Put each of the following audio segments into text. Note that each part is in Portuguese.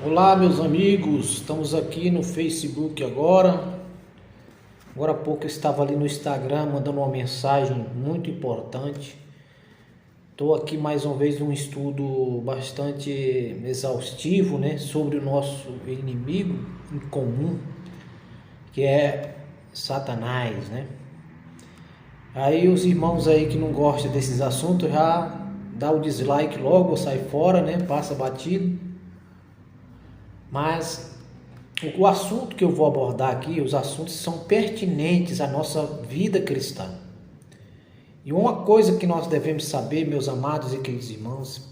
Olá, meus amigos, estamos aqui no Facebook agora. Agora há pouco eu estava ali no Instagram mandando uma mensagem muito importante. Estou aqui mais uma vez num estudo bastante exaustivo, né, sobre o nosso inimigo em comum, que é Satanás, né? Aí os irmãos aí que não gostam desses assuntos já dá o dislike logo, sai fora, né? Passa batido. Mas o assunto que eu vou abordar aqui, os assuntos são pertinentes à nossa vida cristã. E uma coisa que nós devemos saber, meus amados e queridos irmãos,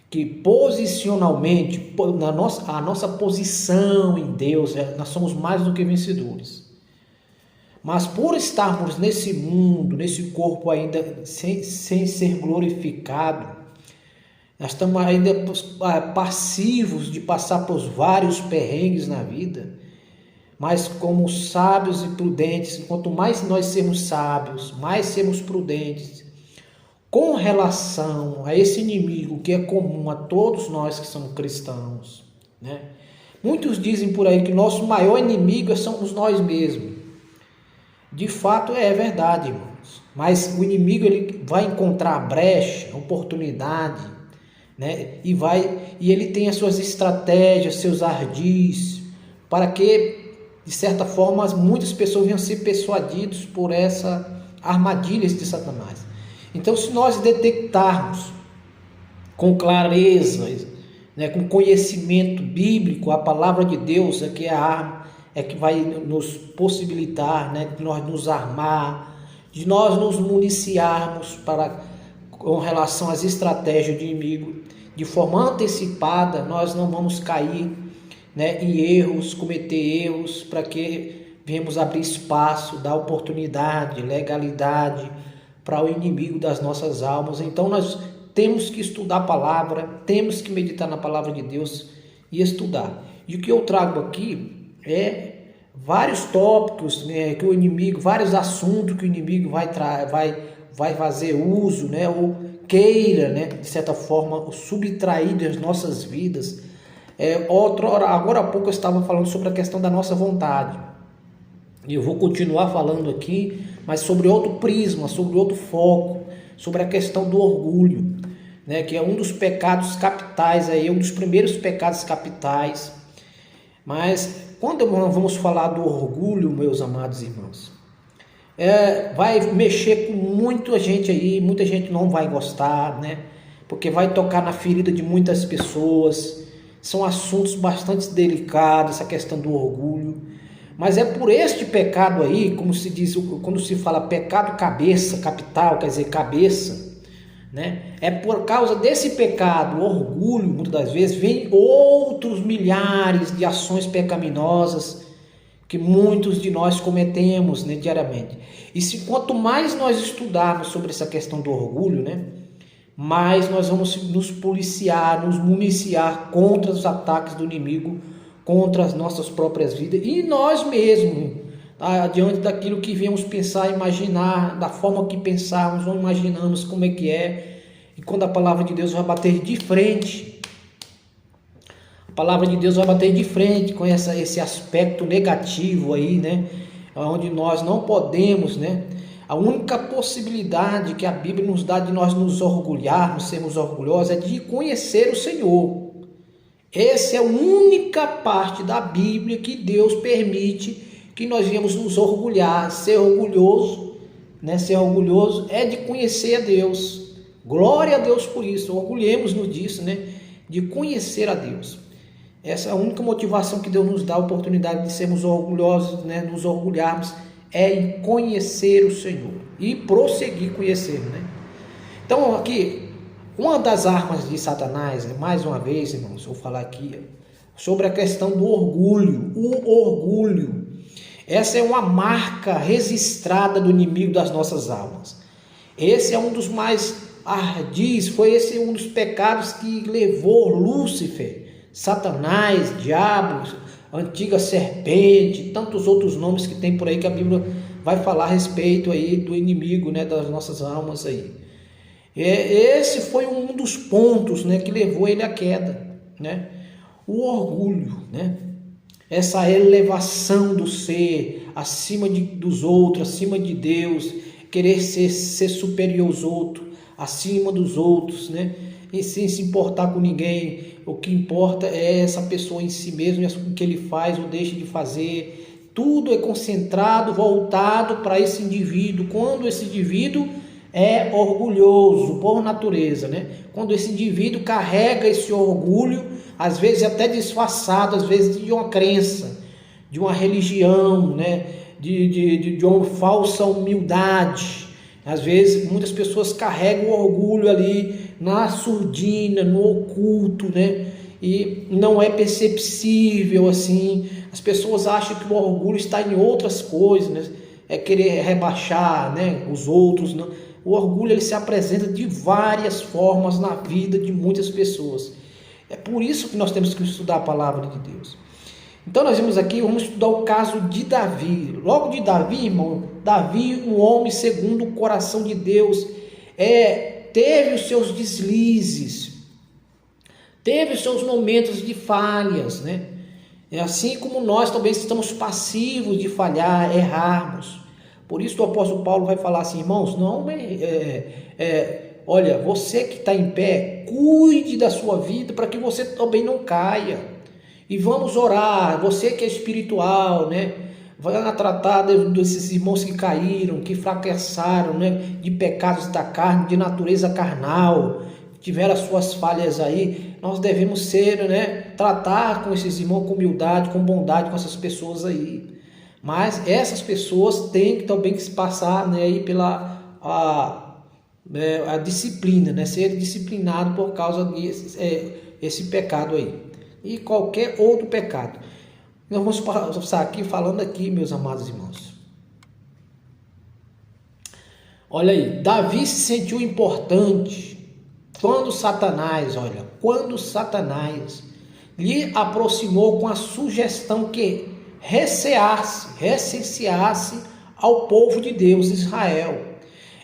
que posicionalmente, a nossa posição em Deus, nós somos mais do que vencedores. Mas por estarmos nesse mundo, nesse corpo ainda sem ser glorificado, nós estamos ainda passivos de passar por vários perrengues na vida. Mas como sábios e prudentes, quanto mais nós sermos sábios, mais sermos prudentes, com relação a esse inimigo que é comum a todos nós que somos cristãos, né? Muitos dizem por aí que nosso maior inimigo somos nós mesmos. De fato é verdade, irmãos. Mas o inimigo ele vai encontrar brecha, oportunidade, né? E ele tem as suas estratégias, seus ardis, para que, de certa forma, muitas pessoas venham ser persuadidos por essa armadilhas de Satanás. Então, se nós detectarmos com clareza, né, com conhecimento bíblico, a palavra de Deus é que é a arma, é que vai nos possibilitar, né, de nós nos armar, de nós nos municiarmos com relação às estratégias do inimigo, de forma antecipada, nós não vamos cair, né, em erros, cometer erros, para que venhamos abrir espaço, dar oportunidade, legalidade para o inimigo das nossas almas. Então nós temos que estudar a palavra, temos que meditar na palavra de Deus e estudar. E o que eu trago aqui é vários tópicos, né, que o inimigo, vários assuntos que o inimigo vai fazer uso, né, ou queira, né, de certa forma, subtrair das nossas vidas. Agora há pouco eu estava falando sobre a questão da nossa vontade. E eu vou continuar falando aqui, mas sobre outro prisma, sobre outro foco, sobre a questão do orgulho, né, que é um dos pecados capitais, um dos primeiros pecados capitais. Mas quando vamos falar do orgulho, meus amados irmãos, vai mexer com muita gente aí, muita gente não vai gostar, né? Porque vai tocar na ferida de muitas pessoas. São assuntos bastante delicados, essa questão do orgulho. Mas é por este pecado aí, como se diz, quando se fala pecado capital, quer dizer cabeça, né? É por causa desse pecado, orgulho, muitas das vezes, vem outros milhares de ações pecaminosas que muitos de nós cometemos, né, diariamente. E quanto mais nós estudarmos sobre essa questão do orgulho, né, mais nós vamos nos policiar, nos municiar contra os ataques do inimigo, contra as nossas próprias vidas e nós mesmos, tá? Diante daquilo que viemos pensar, imaginar, da forma que pensarmos ou imaginamos como é que é, e quando a palavra de Deus vai bater de frente, a palavra de Deus vai bater de frente com esse aspecto negativo aí, né, onde nós não podemos, né, a única possibilidade que a Bíblia nos dá de nós nos orgulharmos, sermos orgulhosos, é de conhecer o Senhor. Essa é a única parte da Bíblia que Deus permite que nós venhamos nos orgulhar. Ser orgulhoso, né? Ser orgulhoso é de conhecer a Deus. Glória a Deus por isso. Orgulhemos-nos disso, né? De conhecer a Deus. Essa é a única motivação que Deus nos dá, a oportunidade de sermos orgulhosos, né? Nos orgulharmos, é em conhecer o Senhor e prosseguir conhecendo, né? Então aqui, uma das armas de Satanás, mais uma vez, irmãos, vou falar aqui sobre a questão do orgulho. O orgulho, essa é uma marca registrada do inimigo das nossas almas. Esse é um dos mais ardis, foi esse um dos pecados que levou Lúcifer, Satanás, diabo, antiga serpente, tantos outros nomes que tem por aí que a Bíblia vai falar a respeito aí do inimigo, né, das nossas almas aí. Esse foi um dos pontos, né, que levou ele à queda, né? o orgulho, né? Essa elevação do ser acima dos outros, acima de Deus, querer ser superior aos outros, acima dos outros, né? E sem se importar com ninguém. O que importa é essa pessoa em si mesmo, o que ele faz ou deixa de fazer. Tudo é concentrado, voltado para esse indivíduo. Quando esse indivíduo é orgulhoso por natureza, né? Quando esse indivíduo carrega esse orgulho, às vezes até disfarçado, às vezes de uma crença, de uma religião, né? de uma falsa humildade. Às vezes muitas pessoas carregam o orgulho ali na surdina, no oculto, né? E não é perceptível assim. As pessoas acham que o orgulho está em outras coisas, né? É querer rebaixar, né, os outros. Não. O orgulho ele se apresenta de várias formas na vida de muitas pessoas. É por isso que nós temos que estudar a palavra de Deus. Então nós vimos aqui, vamos estudar o caso de Davi. Logo de Davi, irmão, Davi, um homem segundo o coração de Deus, teve os seus deslizes, teve os seus momentos de falhas, né? Assim como nós também estamos passivos de falhar, errarmos. Por isso o apóstolo Paulo vai falar assim, irmãos, olha, você que está em pé, cuide da sua vida para que você também não caia. E vamos orar, você que é espiritual, né? Vai tratar desses irmãos que caíram, que fracassaram, né? De pecados da carne, de natureza carnal, tiveram as suas falhas aí. Nós devemos ser, né? Tratar com esses irmãos com humildade, com bondade, com essas pessoas aí. Mas essas pessoas têm que também que se passar, né? Aí pela a disciplina, né? Ser disciplinado por causa desse pecado aí. E qualquer outro pecado. Nós vamos passar aqui falando aqui, meus amados irmãos. Olha aí, Davi se sentiu importante quando Satanás lhe aproximou com a sugestão que recenseasse ao povo de Deus, Israel.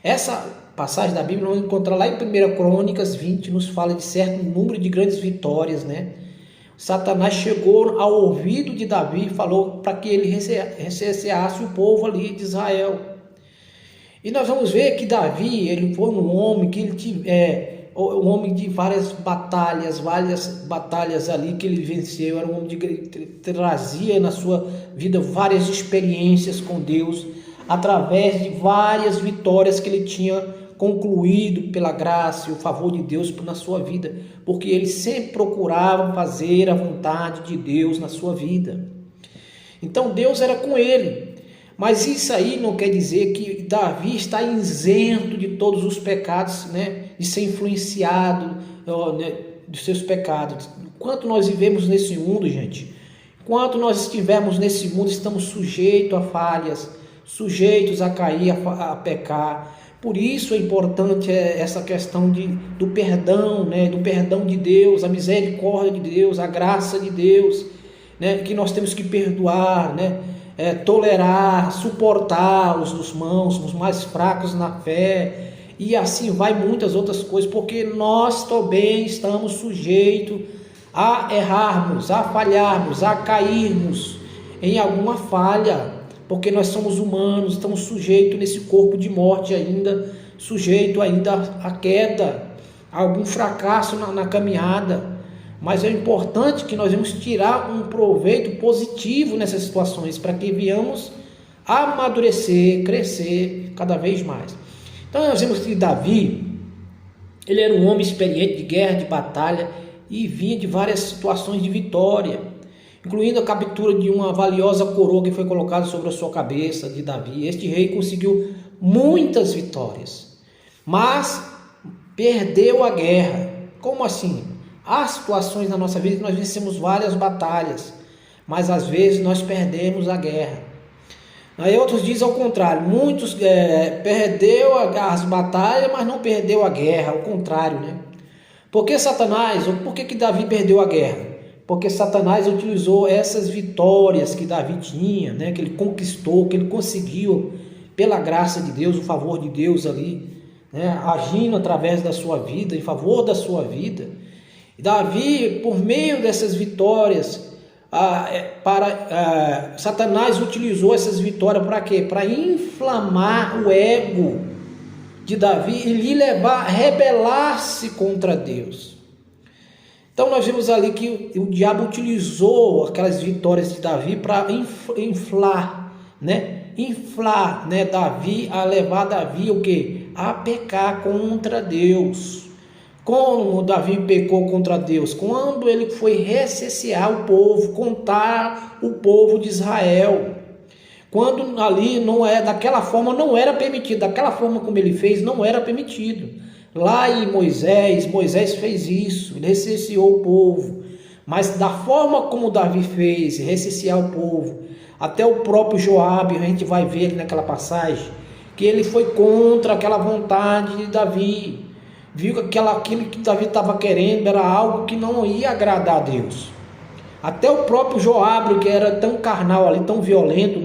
Essa passagem da Bíblia vamos encontrar lá em 1 Crônicas 20, nos fala de certo número de grandes vitórias, né? Satanás chegou ao ouvido de Davi e falou para que ele recenseasse o povo ali de Israel. E nós vamos ver que Davi, ele foi um homem um homem de várias batalhas ali que ele venceu. Era um homem que trazia na sua vida várias experiências com Deus, através de várias vitórias que ele tinha concluído pela graça e o favor de Deus na sua vida, porque ele sempre procurava fazer a vontade de Deus na sua vida. Então Deus era com ele, mas isso aí não quer dizer que Davi está isento de todos os pecados, né? De ser influenciado, né? Dos seus pecados. Enquanto nós vivemos nesse mundo, gente, enquanto nós estivermos nesse mundo, estamos sujeitos a falhas, sujeitos a cair, a pecar. Por isso é importante essa questão do perdão, né? Do perdão de Deus, a misericórdia de Deus, a graça de Deus, né? Que nós temos que perdoar, né? Tolerar, suportar os irmãos, os mais fracos na fé, e assim vai muitas outras coisas, porque nós também estamos sujeitos a errarmos, a falharmos, a cairmos em alguma falha, porque nós somos humanos, estamos sujeitos nesse corpo de morte ainda, sujeito ainda à queda, a algum fracasso na caminhada. Mas é importante que nós vamos tirar um proveito positivo nessas situações, para que venhamos amadurecer, crescer cada vez mais. Então nós vemos que Davi, ele era um homem experiente de guerra, de batalha, e vinha de várias situações de vitória, incluindo a captura de uma valiosa coroa que foi colocada sobre a sua cabeça de Davi. Este rei conseguiu muitas vitórias, mas perdeu a guerra. Como assim? Há situações na nossa vida que nós vencemos várias batalhas, mas às vezes nós perdemos a guerra. Aí outros dizem ao contrário, muitos perdeu as batalhas, mas não perdeu a guerra, ao contrário, né? Por que Davi perdeu a guerra? Porque Satanás utilizou essas vitórias que Davi tinha, né? Que ele conquistou, que ele conseguiu pela graça de Deus, o favor de Deus ali, né? Agindo através da sua vida, em favor da sua vida. Davi, por meio dessas vitórias, Satanás utilizou essas vitórias para quê? Para inflamar o ego de Davi e lhe levar a rebelar-se contra Deus. Então nós vimos ali que o diabo utilizou aquelas vitórias de Davi para inflar Davi, a levar Davi o quê? A pecar contra Deus. Como Davi pecou contra Deus? Quando ele foi recensear o povo, contar o povo de Israel. Quando ali daquela forma não era permitido, daquela forma como ele fez, não era permitido. Lá em Moisés fez isso, ele recenseou o povo. Mas da forma como Davi fez, recensear o povo, até o próprio Joabe, a gente vai ver naquela passagem, que ele foi contra aquela vontade de Davi. Viu que aquilo que Davi estava querendo era algo que não ia agradar a Deus. Até o próprio Joabe, que era tão carnal ali, tão violento,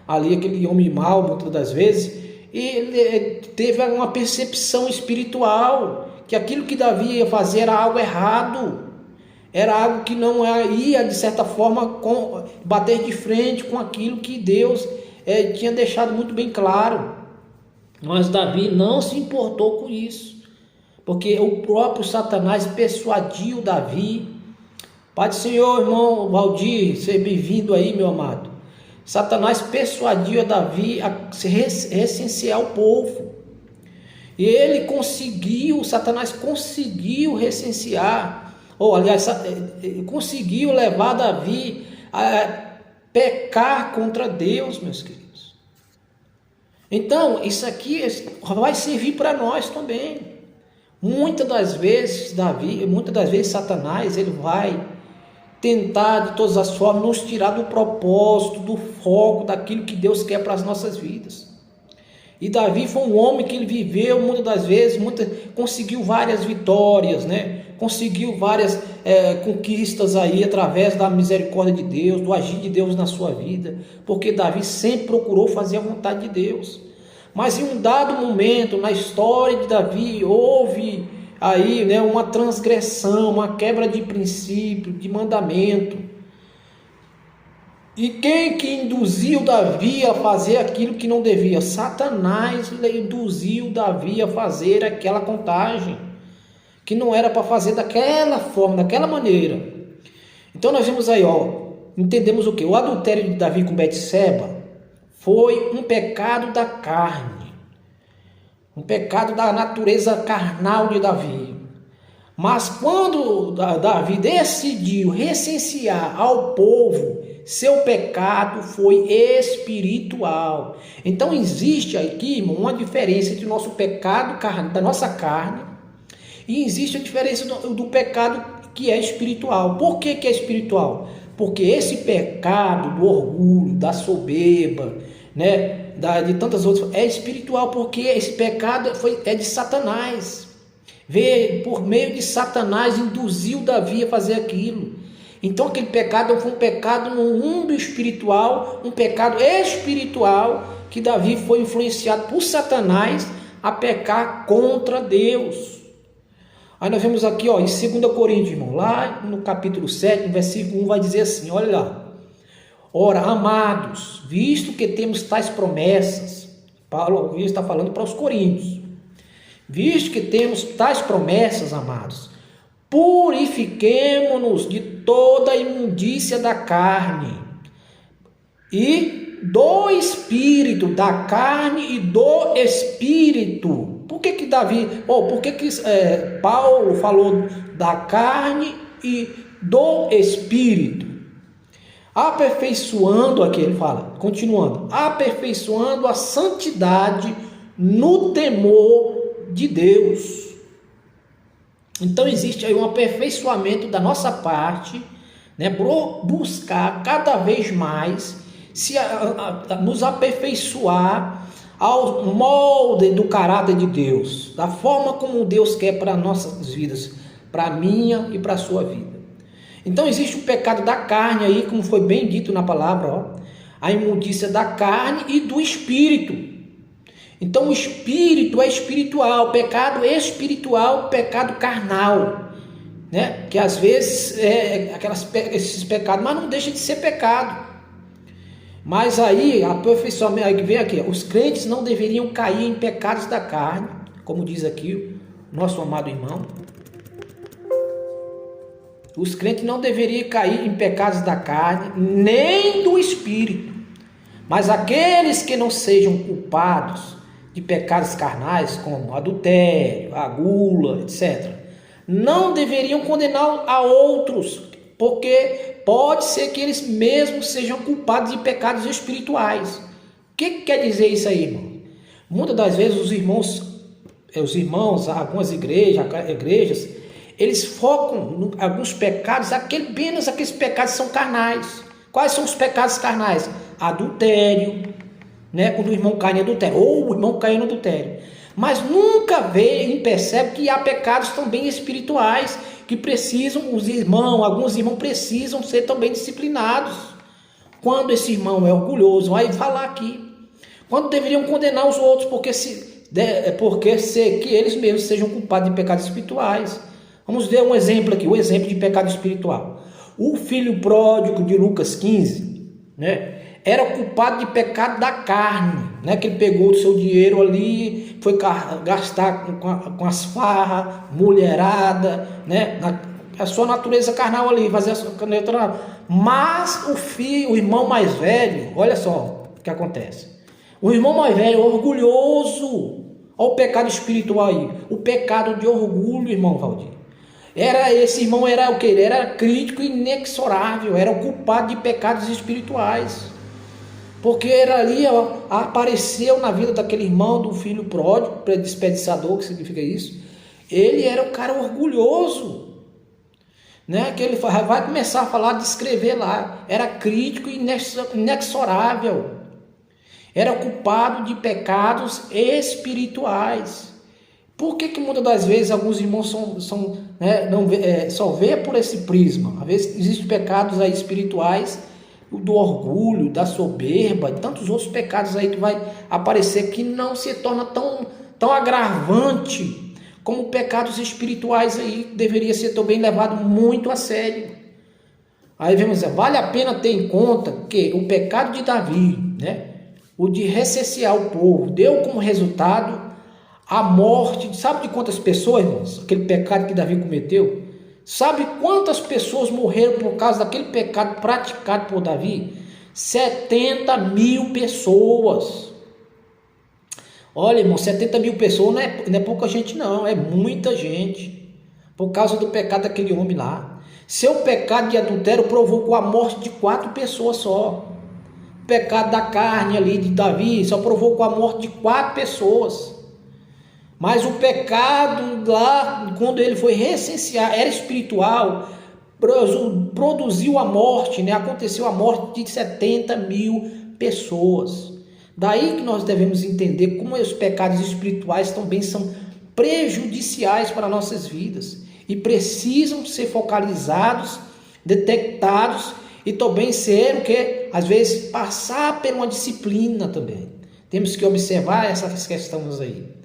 ali aquele homem mau, muitas das vezes, ele teve uma percepção espiritual, que aquilo que Davi ia fazer era algo errado, era algo que não ia, de certa forma, bater de frente com aquilo que Deus tinha deixado muito bem claro. Mas Davi não se importou com isso, porque o próprio Satanás persuadiu Davi. Pai do Senhor, irmão Valdir, seja bem-vindo aí, meu amado. Satanás persuadiu a Davi a recensear o povo. E Satanás conseguiu recensear, conseguiu levar Davi a pecar contra Deus, meus queridos. Então, isso aqui vai servir para nós também. Muitas das vezes Satanás, ele vai tentar de todas as formas nos tirar do propósito, do foco, daquilo que Deus quer para as nossas vidas. E Davi foi um homem que ele viveu muitas das vezes, conseguiu várias vitórias, conseguiu várias conquistas aí através da misericórdia de Deus, do agir de Deus na sua vida, porque Davi sempre procurou fazer a vontade de Deus. Mas em um dado momento na história de Davi houve aí uma transgressão, uma quebra de princípio, de mandamento. E quem que induziu Davi a fazer aquilo que não devia? Satanás induziu Davi a fazer aquela contagem, que não era para fazer daquela forma, daquela maneira. Então nós vemos aí, entendemos o que? O adultério de Davi com Betseba foi um pecado da carne, um pecado da natureza carnal de Davi. Mas quando Davi decidiu recensear ao povo, seu pecado foi espiritual. Então existe aqui, irmão, uma diferença entre o nosso pecado da nossa carne e existe a diferença do pecado que é espiritual. Por que é espiritual? Porque esse pecado do orgulho, da soberba, de tantas outras, é espiritual, porque esse pecado é de Satanás. Por meio de Satanás induziu Davi a fazer aquilo. Então aquele pecado foi um pecado no mundo espiritual, um pecado espiritual, que Davi foi influenciado por Satanás a pecar contra Deus. Aí nós vemos aqui em 2 Coríntios, irmão, lá no capítulo 7, no versículo 1, vai dizer assim, olha lá. Ora, amados, visto que temos tais promessas, Paulo está falando para os coríntios, visto que temos tais promessas, amados, purifiquemo-nos de toda a imundícia da carne e do espírito, da carne e do espírito. Por que Paulo falou da carne e do espírito? Aperfeiçoando, aqui ele fala, continuando, aperfeiçoando a santidade no temor de Deus. Então existe aí um aperfeiçoamento da nossa parte, buscar cada vez mais nos aperfeiçoar ao molde do caráter de Deus, da forma como Deus quer para nossas vidas, para a minha e para a sua vida. Então existe o pecado da carne aí, como foi bem dito na palavra, a imundícia da carne e do espírito. Então o espírito é espiritual, o pecado é espiritual, o pecado carnal. né? Que às vezes esses pecados, mas não deixa de ser pecado. Mas aí, aperfeiçoamento, aí vem aqui, os crentes não deveriam cair em pecados da carne, como diz aqui o nosso amado irmão. Os crentes não deveriam cair em pecados da carne, nem do espírito. Mas aqueles que não sejam culpados de pecados carnais, como adultério, a gula, etc., não deveriam condenar a outros, porque pode ser que eles mesmos sejam culpados de pecados espirituais. O que quer dizer isso aí, irmão? Muitas das vezes os irmãos, algumas igrejas, eles focam em alguns pecados, apenas aqueles pecados são carnais. Quais são os pecados carnais? Adultério, né? Quando o irmão cai em adultério, ou o irmão cai no adultério. Mas nunca vê e percebe que há pecados também espirituais, que precisam, alguns irmãos precisam ser também disciplinados. Quando esse irmão é orgulhoso, vai falar aqui. Quando deveriam condenar os outros, porque que eles mesmos sejam culpados de pecados espirituais. Vamos ver um exemplo aqui, o exemplo de pecado espiritual. O filho pródigo de Lucas 15, né, era culpado de pecado da carne, né, que ele pegou o seu dinheiro ali, foi gastar com as farras, mulherada, né, a sua natureza carnal ali, fazer a sua natureza. Mas o irmão mais velho, olha só o que acontece. O irmão mais velho é orgulhoso. Olha o pecado espiritual aí, o pecado de orgulho, irmão Valdir. Esse irmão era o que? Ele era crítico e inexorável, era o culpado de pecados espirituais. Porque era ali, apareceu na vida daquele irmão, do filho pródigo, desperdiçador, que significa isso. Ele era um cara orgulhoso, né? Que ele vai começar a falar, descrever lá. Era crítico e inexorável. Era culpado de pecados espirituais. Por que muitas das vezes alguns irmãos só vê por esse prisma? Às vezes existem pecados aí espirituais, do orgulho, da soberba e tantos outros pecados aí que vai aparecer que não se torna tão agravante como pecados espirituais aí, deveria ser também levado muito a sério. Aí vamos dizer, vale a pena ter em conta que o pecado de Davi, né, o de recensear o povo, deu como resultado a morte, sabe de quantas pessoas, irmãos? Aquele pecado que Davi cometeu. Sabe quantas pessoas morreram por causa daquele pecado praticado por Davi? 70 mil pessoas. Olha, irmão, 70 mil pessoas não é pouca gente não, é muita gente. Por causa do pecado daquele homem lá. Seu pecado de adultério provocou a morte de 4 pessoas só. O pecado da carne ali de Davi só provocou a morte de 4 pessoas. Mas o pecado lá, quando ele foi recensear, era espiritual, produziu a morte, né? Aconteceu a morte de 70 mil pessoas. Daí que nós devemos entender como os pecados espirituais também são prejudiciais para nossas vidas e precisam ser focalizados, detectados e também ser o que? Às vezes passar por uma disciplina também. Temos que observar essas questões aí.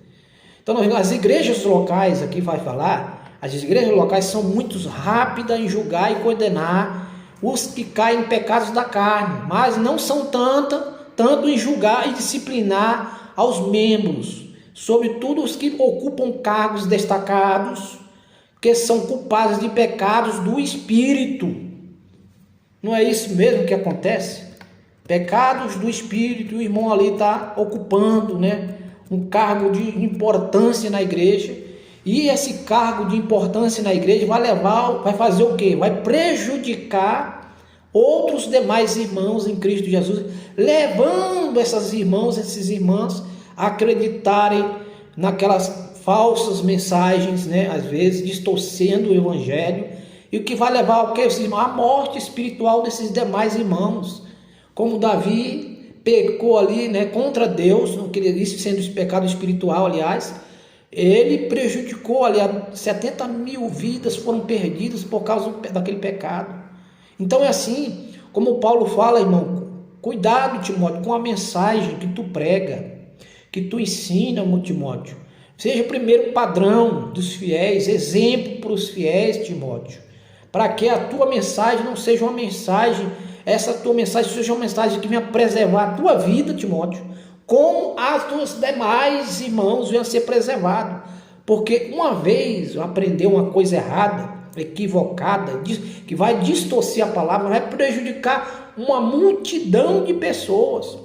Então, as igrejas locais, aqui vai falar, as igrejas locais são muito rápidas em julgar e condenar os que caem em pecados da carne, mas não são tanto em julgar e disciplinar aos membros, sobretudo os que ocupam cargos destacados, que são culpados de pecados do espírito. Não é isso mesmo que acontece? Pecados do espírito, o irmão ali está ocupando, né, um cargo de importância na igreja, e esse cargo de importância na igreja vai fazer o quê? Vai prejudicar outros demais irmãos em Cristo Jesus, levando esses irmãos a acreditarem naquelas falsas mensagens, né? Às vezes distorcendo o evangelho, e o que vai levar ao quê? A morte espiritual desses demais irmãos, como Davi pecou ali, né, contra Deus, não queria isso, sendo esse pecado espiritual, aliás, ele prejudicou ali, 70 mil vidas foram perdidas por causa daquele pecado. Então é assim, como Paulo fala, irmão, cuidado, Timóteo, com a mensagem que tu prega, que tu ensina, Timóteo, Seja o primeiro padrão dos fiéis, exemplo para os fiéis, Timóteo, para que a tua mensagem não seja uma mensagem, essa tua mensagem seja uma mensagem que venha preservar a tua vida, Timóteo, como as tuas demais irmãos venham a ser preservados. Porque uma vez aprender uma coisa errada, equivocada, que vai distorcer a palavra, vai prejudicar uma multidão de pessoas.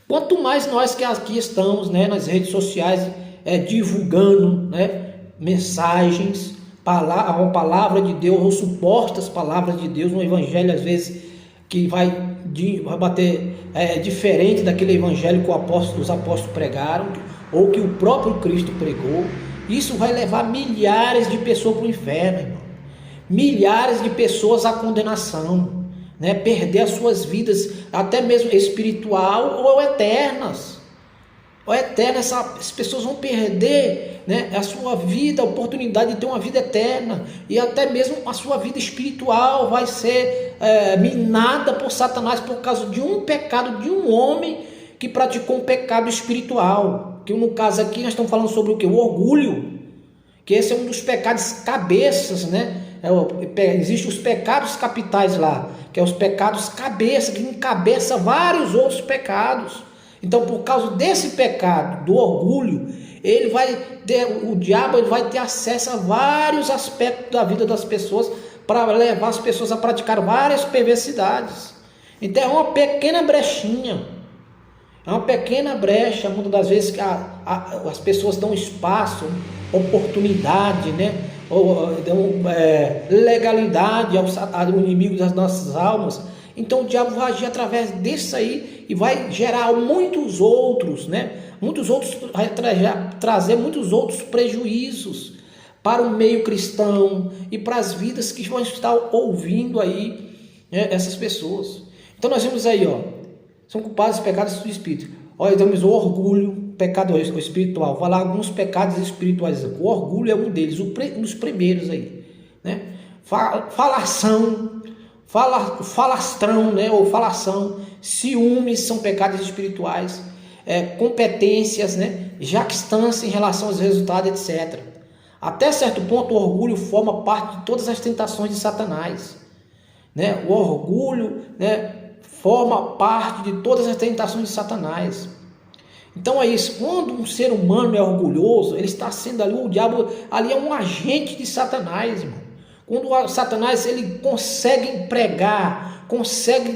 Quanto mais nós que aqui estamos, né, nas redes sociais, divulgando, né, mensagens, a palavra de Deus, ou supostas palavras de Deus, um evangelho às vezes que vai bater diferente daquele evangelho que os apóstolos pregaram, ou que o próprio Cristo pregou, isso vai levar milhares de pessoas para o inferno, irmão. Milhares de pessoas à condenação, né? Perder as suas vidas, até mesmo espiritual ou eternas. Essas pessoas vão perder, né, a sua vida, a oportunidade de ter uma vida eterna, e até mesmo a sua vida espiritual vai ser minada por Satanás por causa de um pecado de um homem que praticou um pecado espiritual. Que no caso aqui nós estamos falando sobre o que? O orgulho, que esse é um dos pecados cabeças, né? Existem os pecados capitais lá, que é os pecados cabeça, que encabeça vários outros pecados. Então, por causa desse pecado, do orgulho, o diabo vai ter acesso a vários aspectos da vida das pessoas para levar as pessoas a praticar várias perversidades. Então, é uma pequena brechinha. É uma pequena brecha, muitas das vezes, que as pessoas dão espaço, oportunidade, né? Ou dão legalidade ao inimigo das nossas almas. Então o diabo vai agir através disso aí e vai gerar muitos outros, né? Vai trazer muitos outros prejuízos para o meio cristão e para as vidas que vão estar ouvindo aí, né, essas pessoas. Então nós vemos aí, são culpados dos pecados do espírito. Olha, temos o orgulho, pecado espiritual. Vou falar alguns pecados espirituais. O orgulho é um deles, um dos primeiros aí, né? Falastrão, né? Ou falação, ciúmes são pecados espirituais. Competências, né? Jactância em relação aos resultados, etc. Até certo ponto, o orgulho forma parte de todas as tentações de Satanás, né? O orgulho, né, forma parte de todas as tentações de Satanás. Então é isso, quando um ser humano é orgulhoso, ele está sendo ali, o diabo ali é um agente de Satanás, irmão. Quando o Satanás ele consegue pregar, consegue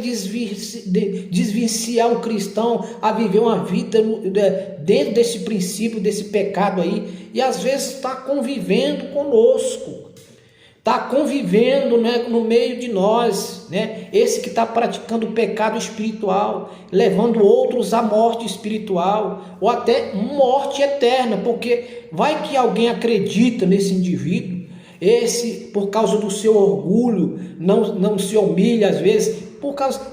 desviciar um cristão a viver uma vida dentro desse princípio, desse pecado aí, e às vezes está convivendo conosco, está convivendo, né, no meio de nós, né? Esse que está praticando o pecado espiritual, levando outros à morte espiritual, ou até morte eterna, porque vai que alguém acredita nesse indivíduo, esse, por causa do seu orgulho, não se humilha às vezes,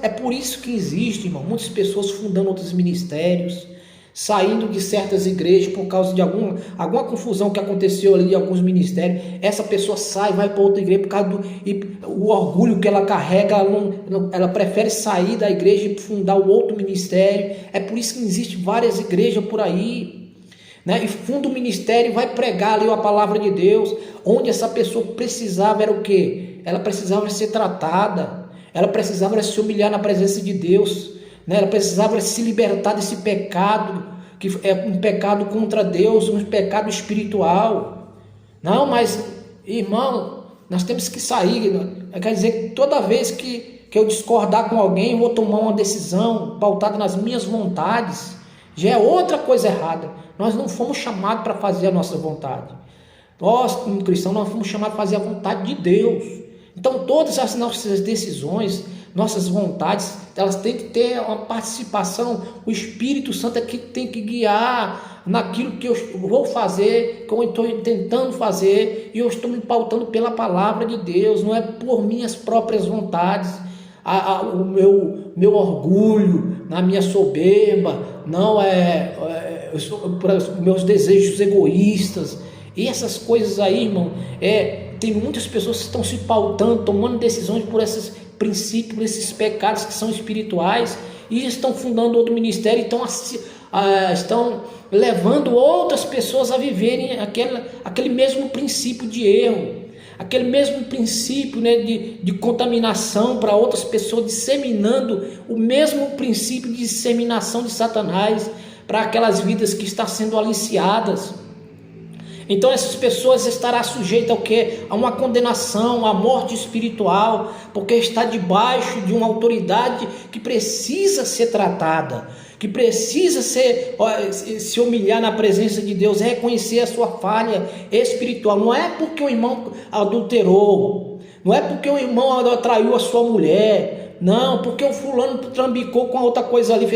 é por isso que existe, irmão, muitas pessoas fundando outros ministérios, saindo de certas igrejas por causa de alguma confusão que aconteceu ali em alguns ministérios. Essa pessoa sai, vai para outra igreja por causa do orgulho que ela carrega, ela prefere sair da igreja e fundar o outro ministério. É por isso que existem várias igrejas por aí, né? E funda o ministério e vai pregar ali a palavra de Deus, onde essa pessoa precisava era o quê? Ela precisava ser tratada, ela precisava se humilhar na presença de Deus, né? Ela precisava se libertar desse pecado, que é um pecado contra Deus, um pecado espiritual. Não, mas, irmão, nós temos que sair. Quer dizer que toda vez que eu discordar com alguém, eu vou tomar uma decisão pautada nas minhas vontades, já é outra coisa errada. Nós não fomos chamados para fazer a nossa vontade. Nós, como cristãos, nós fomos chamados para fazer a vontade de Deus. Então, todas as nossas decisões, nossas vontades, elas têm que ter uma participação. O Espírito Santo é que tem que guiar naquilo que eu vou fazer, que eu estou tentando fazer, e eu estou me pautando pela palavra de Deus, não é por minhas próprias vontades, o meu orgulho, na minha soberba, não para os meus desejos egoístas, e essas coisas aí, irmão, tem muitas pessoas que estão se pautando, tomando decisões por esses princípios, por esses pecados que são espirituais, e estão fundando outro ministério, e estão estão levando outras pessoas a viverem aquele mesmo princípio de erro, aquele mesmo princípio, né, de contaminação para outras pessoas, disseminando o mesmo princípio de disseminação de Satanás para aquelas vidas que estão sendo aliciadas. Então essas pessoas estarão sujeitas ao quê? A uma condenação, à morte espiritual, porque está debaixo de uma autoridade que precisa ser tratada, que precisa se humilhar na presença de Deus, reconhecer a sua falha espiritual. Não é porque o irmão adulterou, não é porque o irmão traiu a sua mulher, não, porque o fulano trambicou com a outra coisa ali,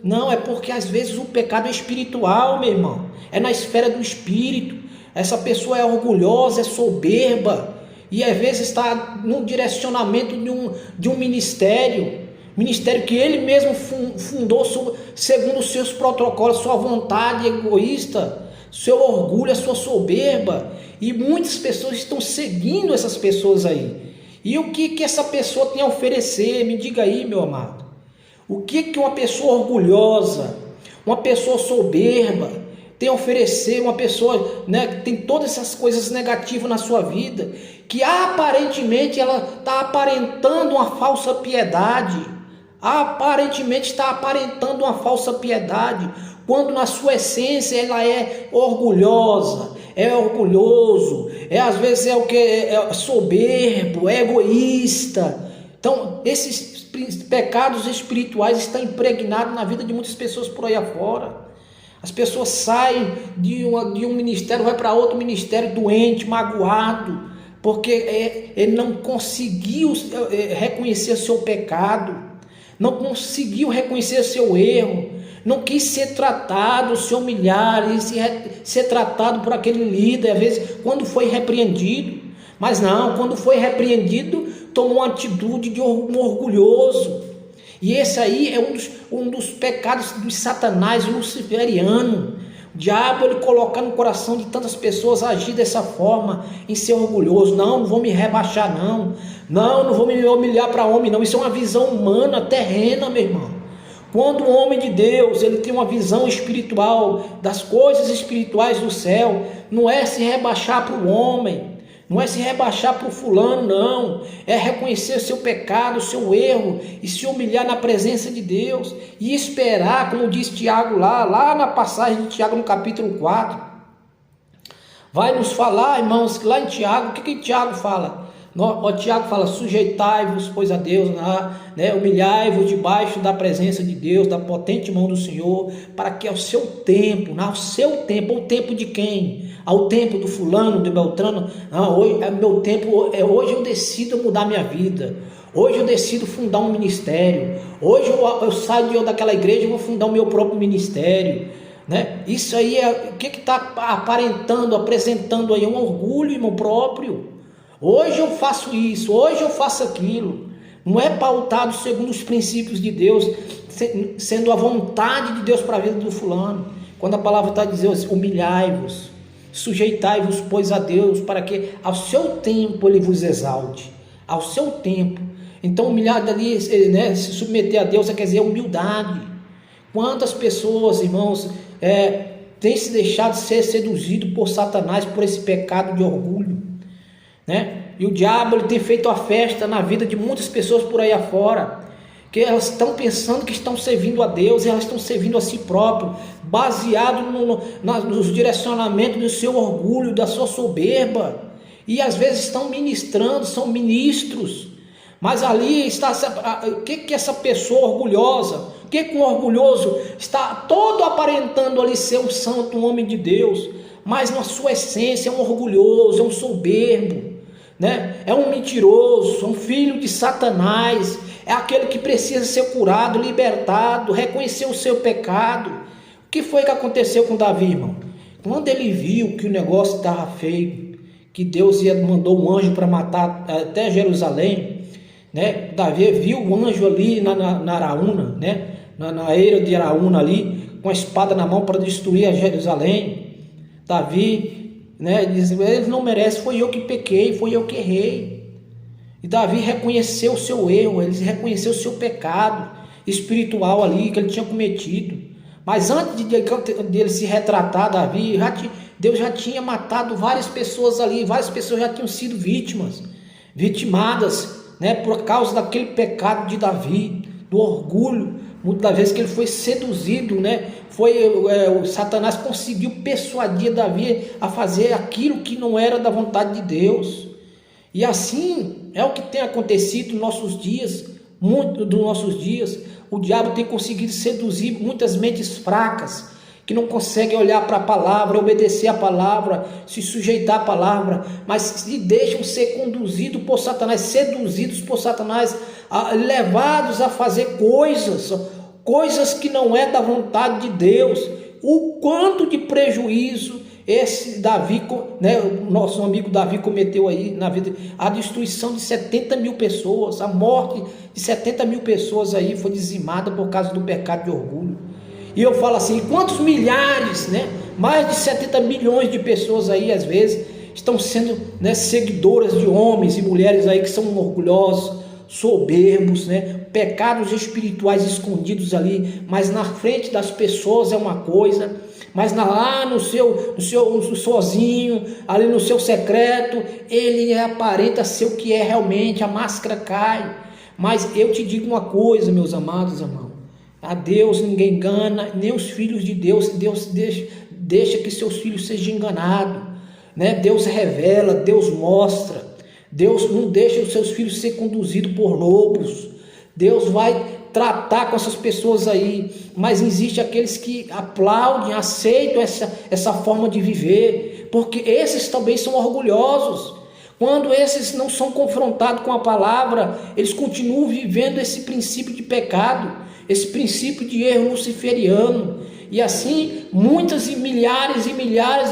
não, é porque às vezes o pecado é espiritual, meu irmão, é na esfera do espírito. Essa pessoa é orgulhosa, é soberba, e às vezes está no direcionamento de um ministério que ele mesmo fundou segundo os seus protocolos, sua vontade egoísta, seu orgulho, a sua soberba, e muitas pessoas estão seguindo essas pessoas aí. E o que essa pessoa tem a oferecer? Me diga aí, meu amado. O que uma pessoa orgulhosa, uma pessoa soberba tem a oferecer, uma pessoa, né, que tem todas essas coisas negativas na sua vida, que aparentemente ela está aparentando uma falsa piedade, quando na sua essência ela é orgulhosa, é orgulhoso, às vezes é soberbo, é egoísta. Então esses pecados espirituais estão impregnados na vida de muitas pessoas por aí afora. As pessoas saem de um ministério, vai para outro ministério doente, magoado, porque ele não conseguiu reconhecer seu pecado, não conseguiu reconhecer seu erro, não quis ser tratado, se humilhar, e ser tratado por aquele líder, às vezes quando foi repreendido, mas não, quando foi repreendido, tomou uma atitude de um orgulhoso. E esse aí é um dos pecados de Satanás, luciferiano. O diabo, ele coloca no coração de tantas pessoas agir dessa forma, em ser orgulhoso. Não vou me rebaixar, não vou me humilhar para homem, não. Isso é uma visão humana, terrena, meu irmão. Quando o homem de Deus, ele tem uma visão espiritual, das coisas espirituais do céu, não é se rebaixar para o homem, não é se rebaixar para o fulano, não. É reconhecer o seu pecado, o seu erro, e se humilhar na presença de Deus, e esperar, como diz Tiago lá na passagem de Tiago no capítulo 4. Vai nos falar, irmãos, lá em Tiago, o que Tiago fala? Tiago fala: sujeitai-vos, pois, a Deus, né? Humilhai-vos debaixo da presença de Deus, da potente mão do Senhor, para que ao seu tempo, ao tempo de quem? Ao tempo do fulano, do Beltrano. Hoje é meu tempo, hoje eu decido mudar minha vida, hoje eu decido fundar um ministério, hoje eu saio daquela igreja e vou fundar o meu próprio ministério, né? Isso aí o que está aparentando, apresentando aí? Um orgulho, irmão, próprio. Hoje eu faço isso, hoje eu faço aquilo. Não é pautado segundo os princípios de Deus, sendo a vontade de Deus para a vida do fulano. Quando a palavra está dizendo assim: humilhai-vos, sujeitai-vos, pois, a Deus, para que ao seu tempo ele vos exalte, ao seu tempo. Então humilhar ali, né, se submeter a Deus, quer dizer humildade. Quantas pessoas, irmãos, têm se deixado ser seduzido por Satanás, por esse pecado de orgulho, né? E o diabo, ele tem feito a festa na vida de muitas pessoas por aí afora, que elas estão pensando que estão servindo a Deus, e elas estão servindo a si próprio, baseado nos direcionamentos do seu orgulho, da sua soberba, e às vezes estão ministrando, são ministros, mas ali está o que essa pessoa orgulhosa, o que um orgulhoso está todo aparentando ali ser um santo, um homem de Deus, mas na sua essência é um orgulhoso, é um soberbo, né? É um mentiroso, um filho de Satanás, é aquele que precisa ser curado, libertado, reconhecer o seu pecado. O que foi que aconteceu com Davi, irmão? Quando ele viu que o negócio estava feio, que Deus mandou um anjo para matar até Jerusalém, né? Davi viu o anjo ali na Araúna, né? na eira de Araúna ali, com a espada na mão para destruir a Jerusalém. Davi, né, diz: ele não merece, foi eu que pequei, foi eu que errei. E Davi reconheceu o seu erro, ele reconheceu o seu pecado espiritual ali que ele tinha cometido. Mas antes de ele se retratar, Davi, Deus já tinha matado várias pessoas ali, várias pessoas já tinham sido vitimadas, né, por causa daquele pecado de Davi, do orgulho. Muitas das vezes que ele foi seduzido, né, o Satanás conseguiu persuadir Davi a fazer aquilo que não era da vontade de Deus. E assim é o que tem acontecido nos nossos dias, muito dos nossos dias. O diabo tem conseguido seduzir muitas mentes fracas, que não conseguem olhar para a palavra, obedecer a palavra, se sujeitar à palavra, mas se deixam ser conduzidos por Satanás, seduzidos por Satanás, levados a fazer coisas que não é da vontade de Deus. O quanto de prejuízo esse Davi, né, o nosso amigo Davi cometeu aí na vida, a destruição de 70 mil pessoas, a morte de 70 mil pessoas aí foi dizimada por causa do pecado de orgulho. E eu falo assim, quantos milhares, né, mais de 70 milhões de pessoas aí às vezes estão sendo, né, seguidoras de homens e mulheres aí que são orgulhosos, soberbos, né, pecados espirituais escondidos ali, mas na frente das pessoas é uma coisa, mas lá no seu sozinho, ali no seu secreto, ele aparenta ser o que é realmente, a máscara cai. Mas eu te digo uma coisa, meus amados irmãos, a Deus ninguém engana, nem os filhos de Deus. Deus deixa que seus filhos sejam enganados, né? Deus revela, Deus mostra, Deus não deixa os seus filhos ser conduzidos por lobos. Deus vai tratar com essas pessoas aí, mas existe aqueles que aplaudem, aceitam essa forma de viver, porque esses também são orgulhosos. Quando esses não são confrontados com a palavra, eles continuam vivendo esse princípio de pecado, esse princípio de erro luciferiano, e assim muitas e milhares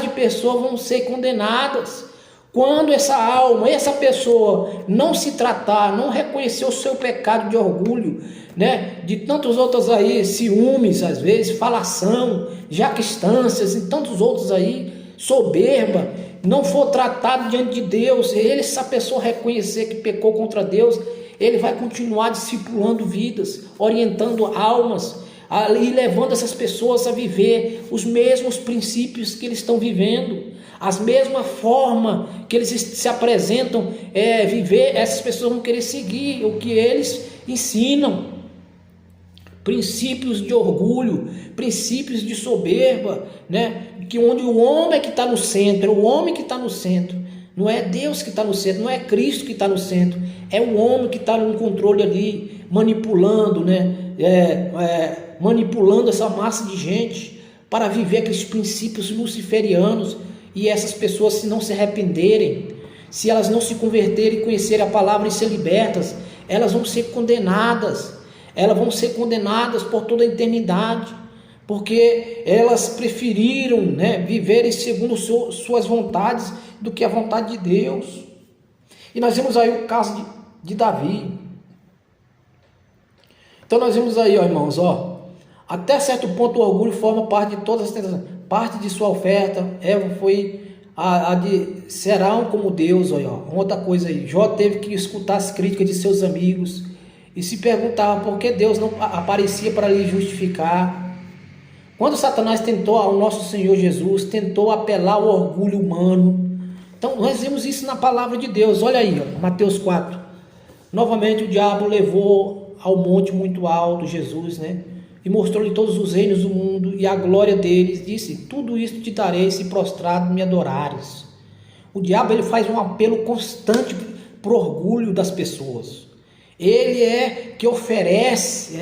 de pessoas vão ser condenadas. Quando essa alma, essa pessoa não se tratar, não reconhecer o seu pecado de orgulho, né, de tantos outros aí, ciúmes às vezes, falação, jactâncias e tantos outros aí, soberba, não for tratado diante de Deus, essa pessoa reconhecer que pecou contra Deus, ele vai continuar discipulando vidas, orientando almas, e levando essas pessoas a viver os mesmos princípios que eles estão vivendo, as mesmas formas que eles se apresentam, viver, essas pessoas vão querer seguir o que eles ensinam. Princípios de orgulho, princípios de soberba, né? Que onde o homem é que está no centro, o homem que está no centro, não é Deus que está no centro, não é Cristo que está no centro, é o homem que está no controle ali, manipulando, né? Manipulando essa massa de gente para viver aqueles princípios luciferianos. E essas pessoas, se não se arrependerem, se elas não se converterem e conhecerem a palavra e ser libertas, elas vão ser condenadas. Elas vão ser condenadas por toda a eternidade, porque elas preferiram, né, viverem segundo suas vontades do que a vontade de Deus. E nós vemos aí o caso de Davi. Então nós vemos aí, ó, irmãos, ó, até certo ponto o orgulho forma parte de todas as tentações, parte de sua oferta. Eva foi a de serão como Deus, ó. Outra coisa aí, Jó teve que escutar as críticas de seus amigos e se perguntava por que Deus não aparecia para lhe justificar. Quando Satanás tentou ao nosso Senhor Jesus, tentou apelar ao orgulho humano. Então nós vemos isso na palavra de Deus. Olha aí, ó, Mateus 4. Novamente o diabo levou ao monte muito alto Jesus, né? E mostrou-lhe todos os reinos do mundo e a glória deles. Disse, tudo isto te darei se prostrado me adorares. O diabo, ele faz um apelo constante para o orgulho das pessoas. Ele é que oferece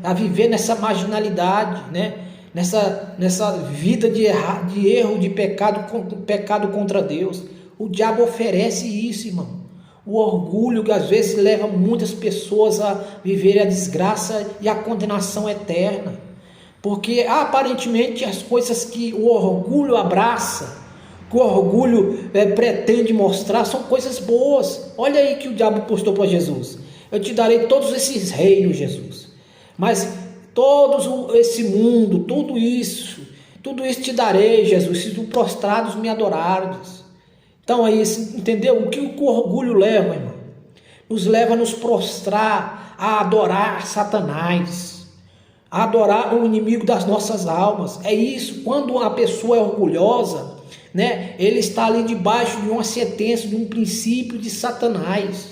a viver nessa marginalidade, né? Nessa vida de erro, de pecado contra Deus. O diabo oferece isso, irmão. O orgulho que às vezes leva muitas pessoas a viverem a desgraça e a condenação eterna. Porque aparentemente as coisas que o orgulho abraça, que o orgulho pretende mostrar, são coisas boas. Olha aí que o diabo postou para Jesus. Eu te darei todos esses reinos, Jesus. Mas todo esse mundo, tudo isso te darei, Jesus, se tu prostrados me adorares. Então aí, entendeu? O que o orgulho leva, irmão? Nos leva a nos prostrar, a adorar Satanás, Adorar o inimigo das nossas almas. É isso. Quando a pessoa é orgulhosa, né, ele está ali debaixo de uma sentença, de um princípio de Satanás.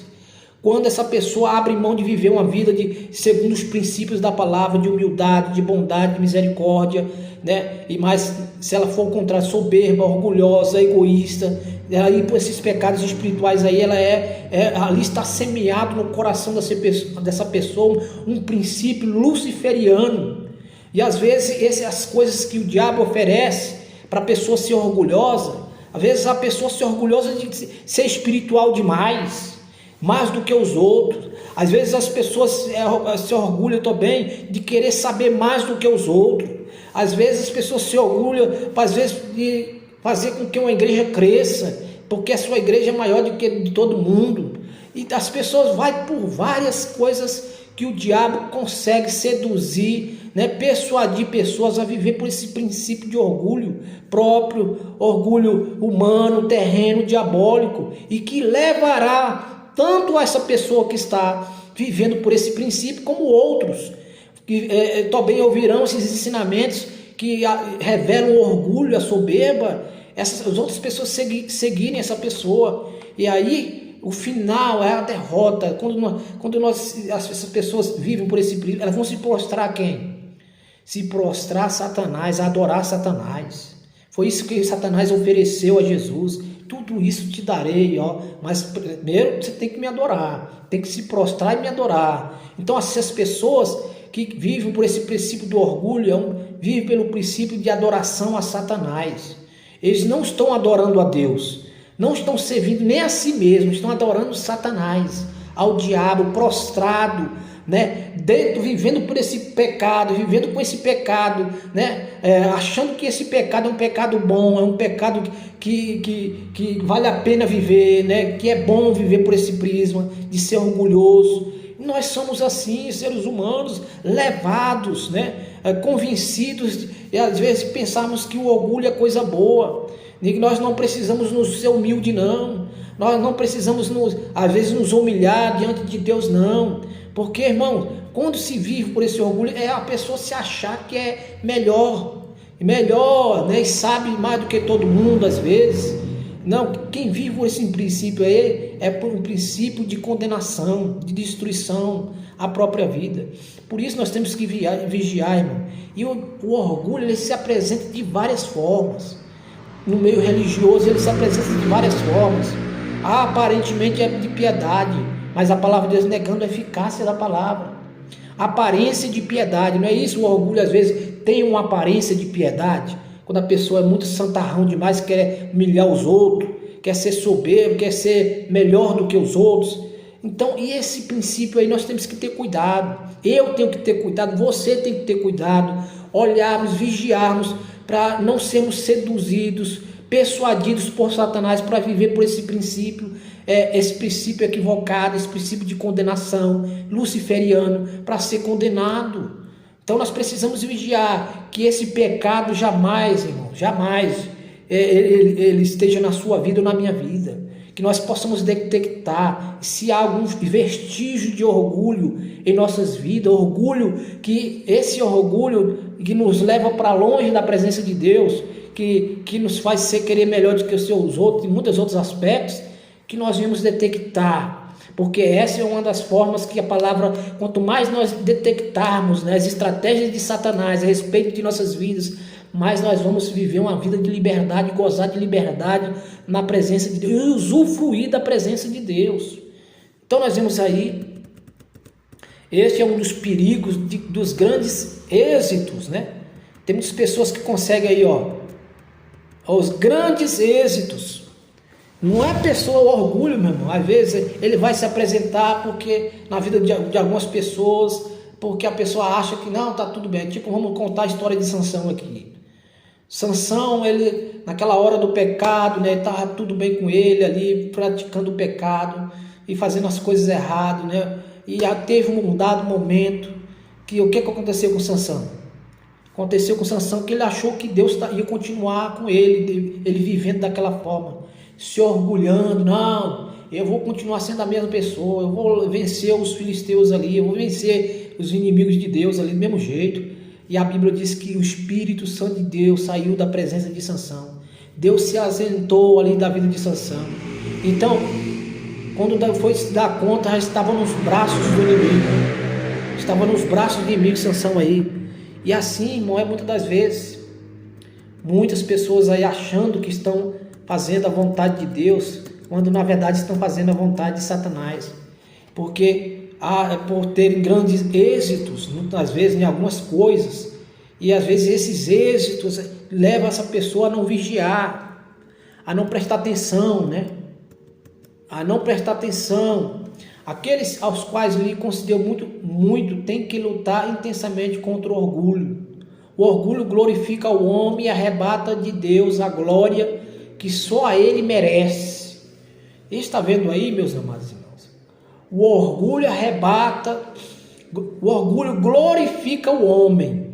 Quando essa pessoa abre mão de viver uma vida segundo os princípios da palavra, de humildade, de bondade, de misericórdia, né? E mais, se ela for contra soberba, orgulhosa, egoísta, aí por esses pecados espirituais aí, ela ali está semeado no coração dessa pessoa um princípio luciferiano. E às vezes essas coisas que o diabo oferece para a pessoa ser orgulhosa, às vezes a pessoa se orgulhosa de ser espiritual demais, mais do que os outros. Às vezes as pessoas se orgulham também de querer saber mais do que os outros. Às vezes as pessoas se orgulham, às vezes, de fazer com que uma igreja cresça, porque a sua igreja é maior do que de todo mundo. E as pessoas vão por várias coisas que o diabo consegue seduzir, né, persuadir pessoas a viver por esse princípio de orgulho próprio, orgulho humano, terreno, diabólico, e que levará tanto a essa pessoa que está vivendo por esse princípio, como outros, que também ouvirão esses ensinamentos que revelam o orgulho, a soberba, as outras pessoas seguirem essa pessoa, e aí o final é a derrota. Quando essas pessoas vivem por esse princípio, elas vão se prostrar a quem? Se prostrar a Satanás, a adorar Satanás. Foi isso que Satanás ofereceu a Jesus. Tudo isso te darei, mas primeiro você tem que me adorar, tem que se prostrar e me adorar. Então essas pessoas que vivem por esse princípio do orgulho, vivem pelo princípio de adoração a Satanás. Eles não estão adorando a Deus, não estão servindo nem a si mesmos, estão adorando Satanás, ao diabo, prostrado, né, vivendo por esse pecado, vivendo com esse pecado, né, achando que esse pecado é um pecado bom, é um pecado que vale a pena viver, né, que é bom viver por esse prisma de ser orgulhoso. E nós somos assim, seres humanos, levados, né, convencidos, e às vezes pensamos que o orgulho é coisa boa, e que nós não precisamos nos ser humilde, não. Nós não precisamos, às vezes, nos humilhar diante de Deus, não. Porque, irmão, quando se vive por esse orgulho, é a pessoa se achar que é melhor, né, e sabe mais do que todo mundo, às vezes. Não, quem vive por esse princípio aí é por um princípio de condenação, de destruição à própria vida. Por isso nós temos que vigiar, irmão. E o orgulho, ele se apresenta de várias formas. No meio religioso, ele se apresenta de várias formas. Aparentemente é de piedade, mas a palavra de Deus negando a eficácia da palavra. Aparência de piedade, não é isso? O orgulho às vezes tem uma aparência de piedade. Quando a pessoa é muito santarrão demais, quer humilhar os outros, quer ser soberbo, quer ser melhor do que os outros. Então, e esse princípio aí nós temos que ter cuidado. Eu tenho que ter cuidado, você tem que ter cuidado. Olharmos, vigiarmos, para não sermos seduzidos, persuadidos por Satanás para viver por esse princípio equivocado, esse princípio de condenação luciferiano, para ser condenado. Então nós precisamos vigiar que esse pecado jamais, irmão, jamais ele esteja na sua vida ou na minha vida. Que nós possamos detectar se há algum vestígio de orgulho em nossas vidas, esse orgulho que nos leva para longe da presença de Deus, que nos faz querer melhor do que os seus outros, em muitos outros aspectos, que nós vamos detectar. Porque essa é uma das formas que a palavra, quanto mais nós detectarmos, né, as estratégias de Satanás a respeito de nossas vidas, mais nós vamos viver uma vida de liberdade, gozar de liberdade na presença de Deus, e usufruir da presença de Deus. Então nós vemos aí, este é um dos perigos dos grandes êxitos, né? Tem muitas pessoas que conseguem aí, os grandes êxitos. Não é pessoa o orgulho, meu irmão. Às vezes ele vai se apresentar porque na vida de algumas pessoas, porque a pessoa acha que não, tá tudo bem. Tipo, vamos contar a história de Sansão aqui. Sansão, ele naquela hora do pecado, né, estava tudo bem com ele ali, praticando o pecado e fazendo as coisas erradas, né? E teve um dado momento que o que aconteceu com Sansão? Aconteceu com Sansão que ele achou que Deus ia continuar com ele vivendo daquela forma, se orgulhando. Não, eu vou continuar sendo a mesma pessoa, eu vou vencer os filisteus ali, eu vou vencer os inimigos de Deus ali do mesmo jeito. E a Bíblia diz que o Espírito Santo de Deus saiu da presença de Sansão. Deus se ausentou ali da vida de Sansão. Então, quando foi se dar conta, já estava nos braços do inimigo. Estava nos braços do inimigo Sansão aí. E assim, irmão, é muitas das vezes. Muitas pessoas aí achando que estão fazendo a vontade de Deus, quando na verdade estão fazendo a vontade de Satanás. Porque por terem grandes êxitos, muitas vezes em algumas coisas, e às vezes esses êxitos levam essa pessoa a não vigiar, a não prestar atenção, né? A não prestar atenção. Aqueles aos quais lhe concedeu muito tem que lutar intensamente contra o orgulho. O orgulho glorifica o homem e arrebata de Deus a glória que só a ele merece. Está vendo aí, meus amados irmãos? O orgulho arrebata, o orgulho glorifica o homem.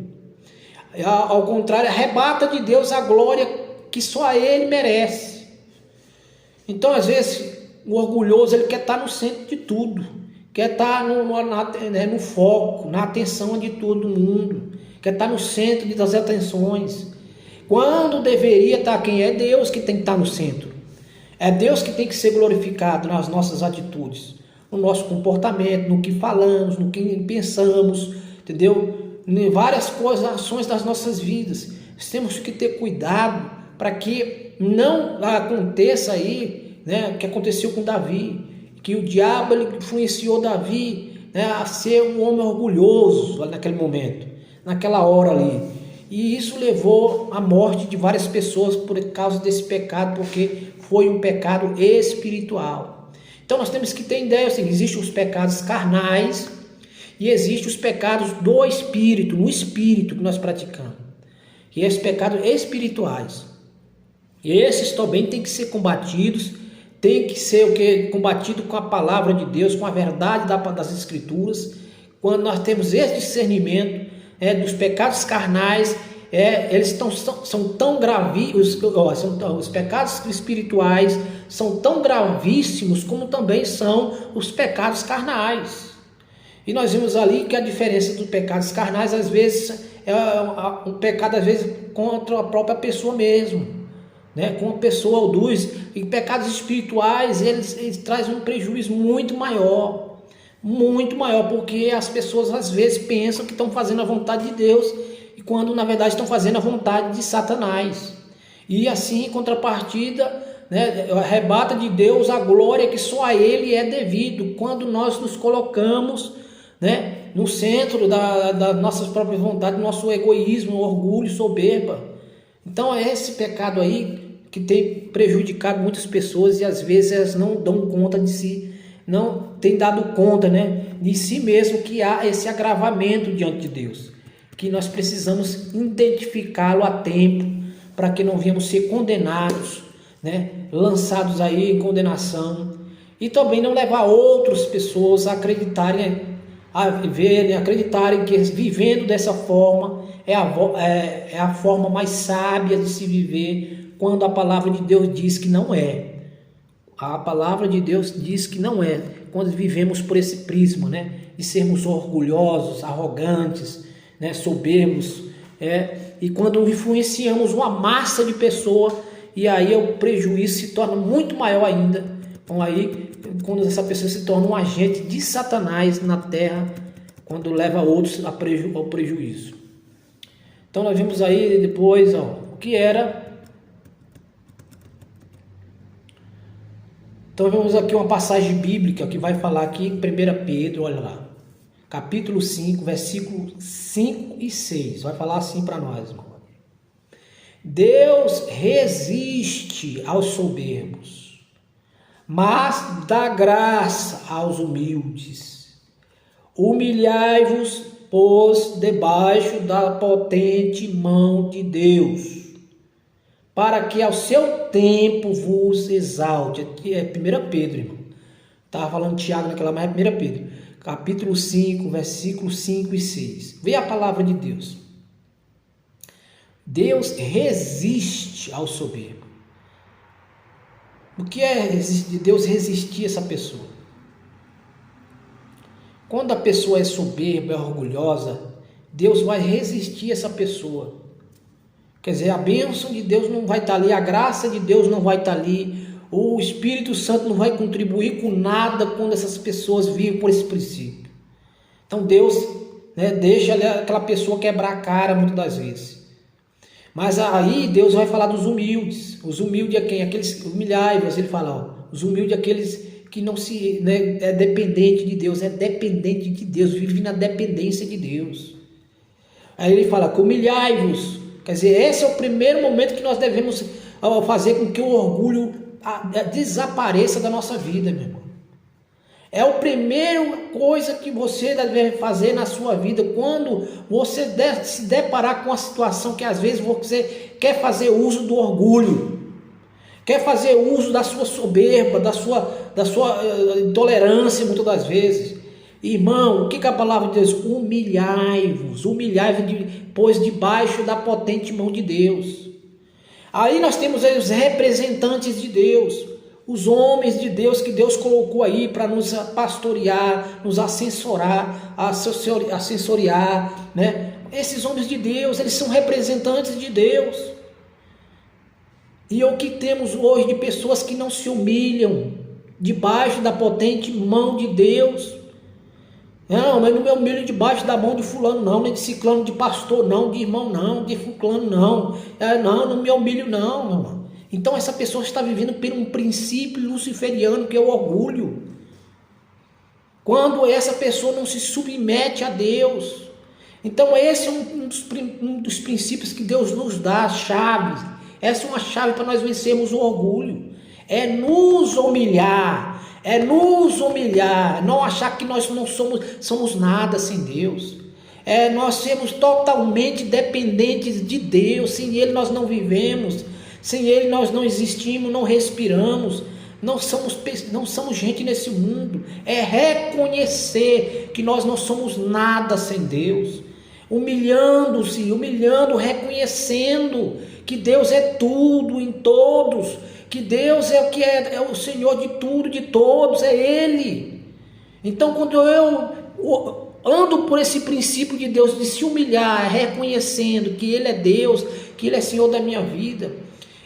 Ao contrário, arrebata de Deus a glória que só a ele merece. Então, às vezes, o orgulhoso ele quer estar no centro de tudo, quer estar no foco, na atenção de todo mundo, quer estar no centro das atenções, quando deveria estar quem é Deus que tem que estar no centro. É Deus que tem que ser glorificado nas nossas atitudes, no nosso comportamento, no que falamos, no que pensamos, entendeu? Em várias coisas, ações das nossas vidas. Temos que ter cuidado para que não aconteça aí, né, o que aconteceu com Davi, que o diabo ele influenciou Davi, né, a ser um homem orgulhoso naquele momento, naquela hora ali. E isso levou à morte de várias pessoas por causa desse pecado, porque foi um pecado espiritual. Então nós temos que ter ideia, assim, existem os pecados carnais e existem os pecados do espírito, no espírito que nós praticamos. E esses pecados espirituais. E esses também têm que ser combatidos, tem que ser combatido com a palavra de Deus, com a verdade das Escrituras. Quando nós temos esse discernimento dos pecados carnais, eles são tão gravíssimos, os pecados espirituais são tão gravíssimos como também são os pecados carnais. E nós vimos ali que a diferença dos pecados carnais às vezes é um pecado às vezes contra a própria pessoa mesmo, né? Com a pessoa alduz. E pecados espirituais eles trazem um prejuízo muito maior, porque as pessoas às vezes pensam que estão fazendo a vontade de Deus, e quando na verdade estão fazendo a vontade de Satanás. E assim, em contrapartida, né, arrebata de Deus a glória que só a ele é devido, quando nós nos colocamos, né, no centro da nossas próprias vontades, do nosso egoísmo, orgulho, soberba. Então é esse pecado aí que tem prejudicado muitas pessoas, e às vezes elas não dão conta de si, não têm dado conta, né, de si mesmo, que há esse agravamento diante de Deus, que nós precisamos identificá-lo a tempo, para que não venhamos ser condenados, né, lançados aí em condenação, e também não levar outras pessoas a acreditarem que vivendo dessa forma é a forma mais sábia de se viver, quando a palavra de Deus diz que não é. A palavra de Deus diz que não é, quando vivemos por esse prisma, né, de sermos orgulhosos, arrogantes, né, soberbos, e quando influenciamos uma massa de pessoas, e aí o prejuízo se torna muito maior ainda. Então aí, quando essa pessoa se torna um agente de Satanás na terra, quando leva outros ao prejuízo. Então nós vimos aí depois o que era. Então vemos aqui uma passagem bíblica que vai falar aqui em 1 Pedro, olha lá, capítulo 5, versículos 5 e 6, vai falar assim para nós, irmão. Deus resiste aos soberbos, mas dá graça aos humildes. Humilhai-vos, pois, debaixo da potente mão de Deus, para que ao seu tempo vos exalte. Aqui é 1 Pedro, irmão. Estava falando Tiago naquela, mas é 1 Pedro. Capítulo 5, versículos 5 e 6. Vê a palavra de Deus. Deus resiste ao soberbo, O que é de Deus resistir a essa pessoa? Quando a pessoa é soberba, é orgulhosa, Deus vai resistir a essa pessoa. Quer dizer, a bênção de Deus não vai estar ali, a graça de Deus não vai estar ali, o Espírito Santo não vai contribuir com nada quando essas pessoas vivem por esse princípio. Então Deus, deixa aquela pessoa quebrar a cara muitas das vezes. Mas aí Deus vai falar dos humildes. Os humildes é quem? Aqueles humilhai-vos, ele fala, os humildes é aqueles que não se é dependente de Deus, é dependente de Deus, vive na dependência de Deus. Aí ele fala, humilhai-vos. Quer dizer, esse é o primeiro momento que nós devemos fazer com que o orgulho desapareça da nossa vida, meu irmão. É a primeira coisa que você deve fazer na sua vida quando você se deparar com uma situação que às vezes você quer fazer uso do orgulho, quer fazer uso da sua soberba, da sua intolerância muitas das vezes. Irmão, o que a palavra de Deus? Humilhai-vos, pois debaixo da potente mão de Deus. Aí nós temos aí os representantes de Deus, os homens de Deus que Deus colocou aí para nos pastorear, nos assessoriar, né? Esses homens de Deus, eles são representantes de Deus. E o que temos hoje de pessoas que não se humilham debaixo da potente mão de Deus. Não, mas não me humilho debaixo da mão de fulano não, nem de ciclano, de pastor não, de irmão não, de fulano não. Não me humilho não, meu irmão. Então essa pessoa está vivendo por um princípio luciferiano que é o orgulho. Quando essa pessoa não se submete a Deus. Então esse é um dos princípios que Deus nos dá, as chaves. Essa é uma chave para nós vencermos o orgulho. É nos humilhar. Não achar que nós não somos nada sem Deus. Nós sermos totalmente dependentes de Deus. Sem Ele nós não vivemos. Sem Ele nós não existimos, não respiramos. Não somos gente nesse mundo. É reconhecer que nós não somos nada sem Deus. Humilhando, reconhecendo que Deus é tudo em todos. Que Deus é o que é o Senhor de tudo, de todos, é Ele. Então quando eu ando por esse princípio de Deus, de se humilhar, reconhecendo que Ele é Deus, que Ele é Senhor da minha vida,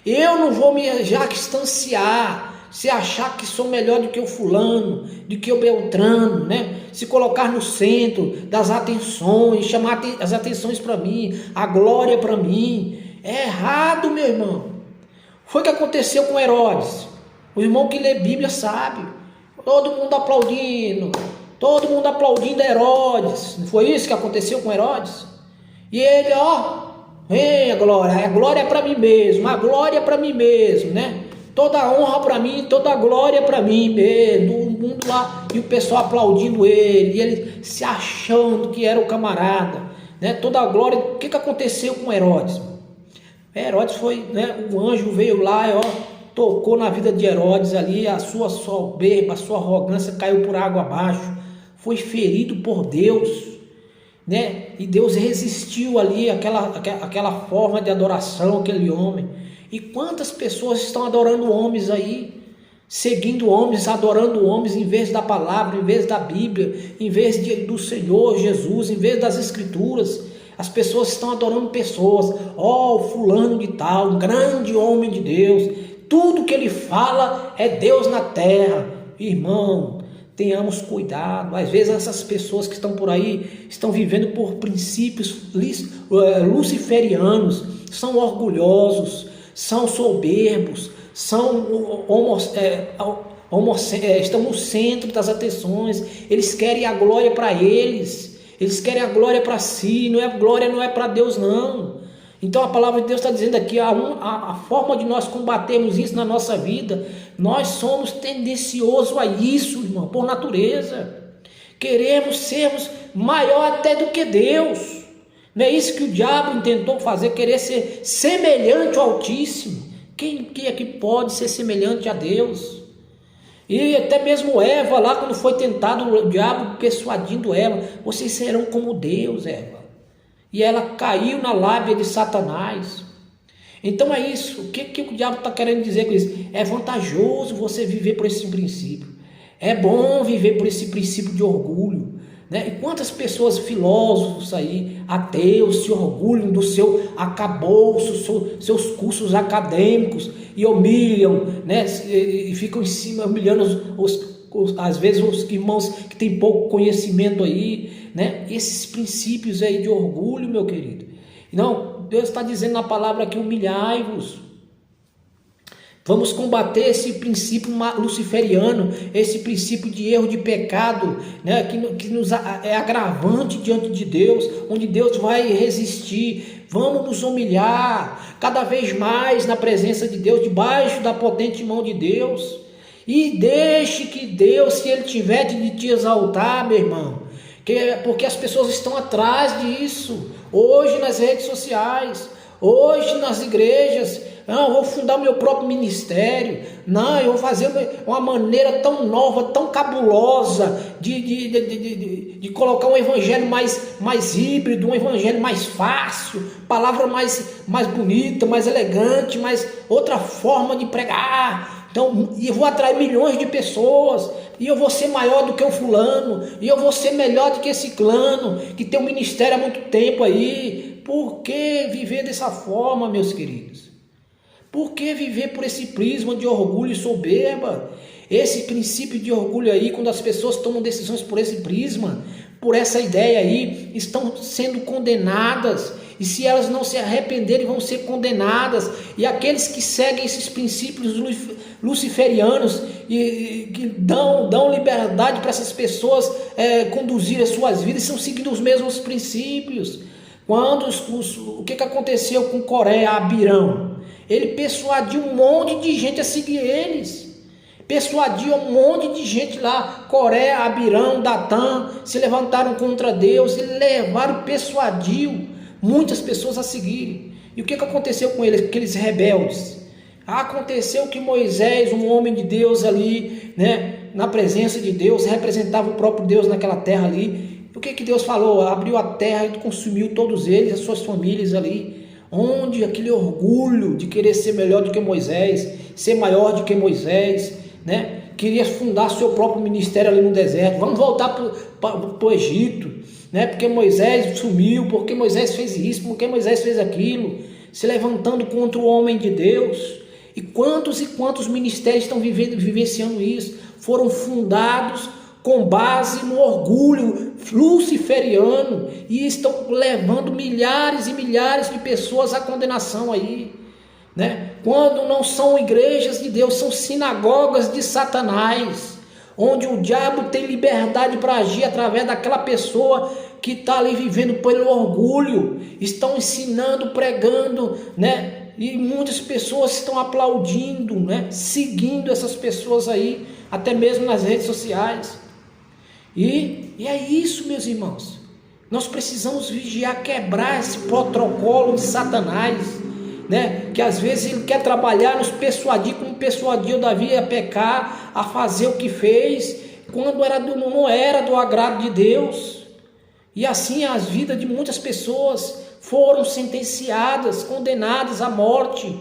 eu não vou me jactanciar, se achar que sou melhor do que o fulano, do que o Beltrano, né? Se colocar no centro das atenções, chamar as atenções para mim, a glória para mim. É errado, meu irmão. Foi o que aconteceu com Herodes. O irmão que lê Bíblia sabe. Todo mundo aplaudindo Herodes. Não foi isso que aconteceu com Herodes? E ele, vem a glória é para mim mesmo, né? Toda a honra para mim, toda a glória para mim mesmo. O mundo lá, e o pessoal aplaudindo ele, e ele se achando que era o camarada, né? Toda a glória. O que aconteceu com Herodes? Herodes foi, o anjo veio lá, tocou na vida de Herodes ali, a sua soberba, a sua arrogância caiu por água abaixo, foi ferido por Deus, né? E Deus resistiu ali aquela forma de adoração, aquele homem. E quantas pessoas estão adorando homens aí, seguindo homens, adorando homens em vez da palavra, em vez da Bíblia, em vez do Senhor Jesus, em vez das Escrituras. As pessoas estão adorando pessoas. O fulano de tal, um grande homem de Deus. Tudo que ele fala é Deus na terra. Irmão, tenhamos cuidado. Às vezes essas pessoas que estão por aí estão vivendo por princípios luciferianos. São orgulhosos, são soberbos, estão no centro das atenções. Eles querem a glória para eles. Eles querem a glória para si, a glória não é para Deus não. Então a palavra de Deus está dizendo aqui, a forma de nós combatermos isso na nossa vida, nós somos tendenciosos a isso, irmão, por natureza. Queremos sermos maior até do que Deus. Não é isso que o diabo tentou fazer, querer ser semelhante ao Altíssimo. Quem é que pode ser semelhante a Deus? E até mesmo Eva lá, quando foi tentado, o diabo persuadindo Eva, vocês serão como Deus, Eva. E ela caiu na lábia de Satanás. Então é isso. O que o diabo está querendo dizer com isso? É vantajoso você viver por esse princípio. É bom viver por esse princípio de orgulho. Né? E quantas pessoas, filósofos aí, ateus, se orgulham do seu arcabouço, seus cursos acadêmicos e humilham, né? E ficam em cima humilhando às vezes os irmãos que têm pouco conhecimento aí, né? Esses princípios aí de orgulho, meu querido. Não, Deus está dizendo na palavra aqui: humilhai-vos. Vamos combater esse princípio luciferiano, esse princípio de erro, de pecado, né, que nos é agravante diante de Deus, onde Deus vai resistir. Vamos nos humilhar cada vez mais na presença de Deus, debaixo da potente mão de Deus. E deixe que Deus, se Ele tiver de te exaltar, meu irmão, porque as pessoas estão atrás disso, hoje nas redes sociais, hoje nas igrejas. Não, eu vou fundar o meu próprio ministério. Não, eu vou fazer uma maneira tão nova, tão cabulosa de colocar um evangelho mais híbrido, um evangelho mais fácil, palavra mais bonita, mais elegante, outra forma de pregar. Então, e eu vou atrair milhões de pessoas, e eu vou ser maior do que o fulano, e eu vou ser melhor do que esse clano, que tem um ministério há muito tempo aí. Por que viver dessa forma, meus queridos? Por que viver por esse prisma de orgulho e soberba? Esse princípio de orgulho aí, quando as pessoas tomam decisões por esse prisma, por essa ideia aí, estão sendo condenadas. E se elas não se arrependerem, vão ser condenadas. E aqueles que seguem esses princípios luciferianos e que dão liberdade para essas pessoas conduzir as suas vidas, estão seguindo os mesmos princípios. Quando o que aconteceu com Coré, Abirão? Ele persuadiu um monte de gente a seguir eles. Persuadiu um monte de gente lá, Coré, Abirão, Datã, se levantaram contra Deus e persuadiu muitas pessoas a seguirem. E o que aconteceu com eles, aqueles rebeldes? Aconteceu que Moisés, um homem de Deus ali, né, na presença de Deus, representava o próprio Deus naquela terra ali. O que Deus falou? Abriu a terra e consumiu todos eles, as suas famílias ali. Onde aquele orgulho de querer ser melhor do que Moisés, ser maior do que Moisés, né? Queria fundar seu próprio ministério ali no deserto. Vamos voltar para o Egito, né? Porque Moisés sumiu, porque Moisés fez isso, porque Moisés fez aquilo, se levantando contra o homem de Deus. E quantos ministérios estão vivenciando isso? Foram fundados com base no orgulho luciferiano e estão levando milhares e milhares de pessoas à condenação aí, né? Quando não são igrejas de Deus, são sinagogas de Satanás, onde o diabo tem liberdade para agir através daquela pessoa que está ali vivendo pelo orgulho. Estão ensinando, pregando, né? E muitas pessoas estão aplaudindo, né? Seguindo essas pessoas aí, até mesmo nas redes sociais. E é isso, meus irmãos. Nós precisamos vigiar, quebrar esse protocolo de Satanás, né? Que às vezes ele quer trabalhar, nos persuadir, como persuadiu Davi a pecar, a fazer o que fez, quando não era do agrado de Deus. E assim as vidas de muitas pessoas foram sentenciadas, condenadas à morte,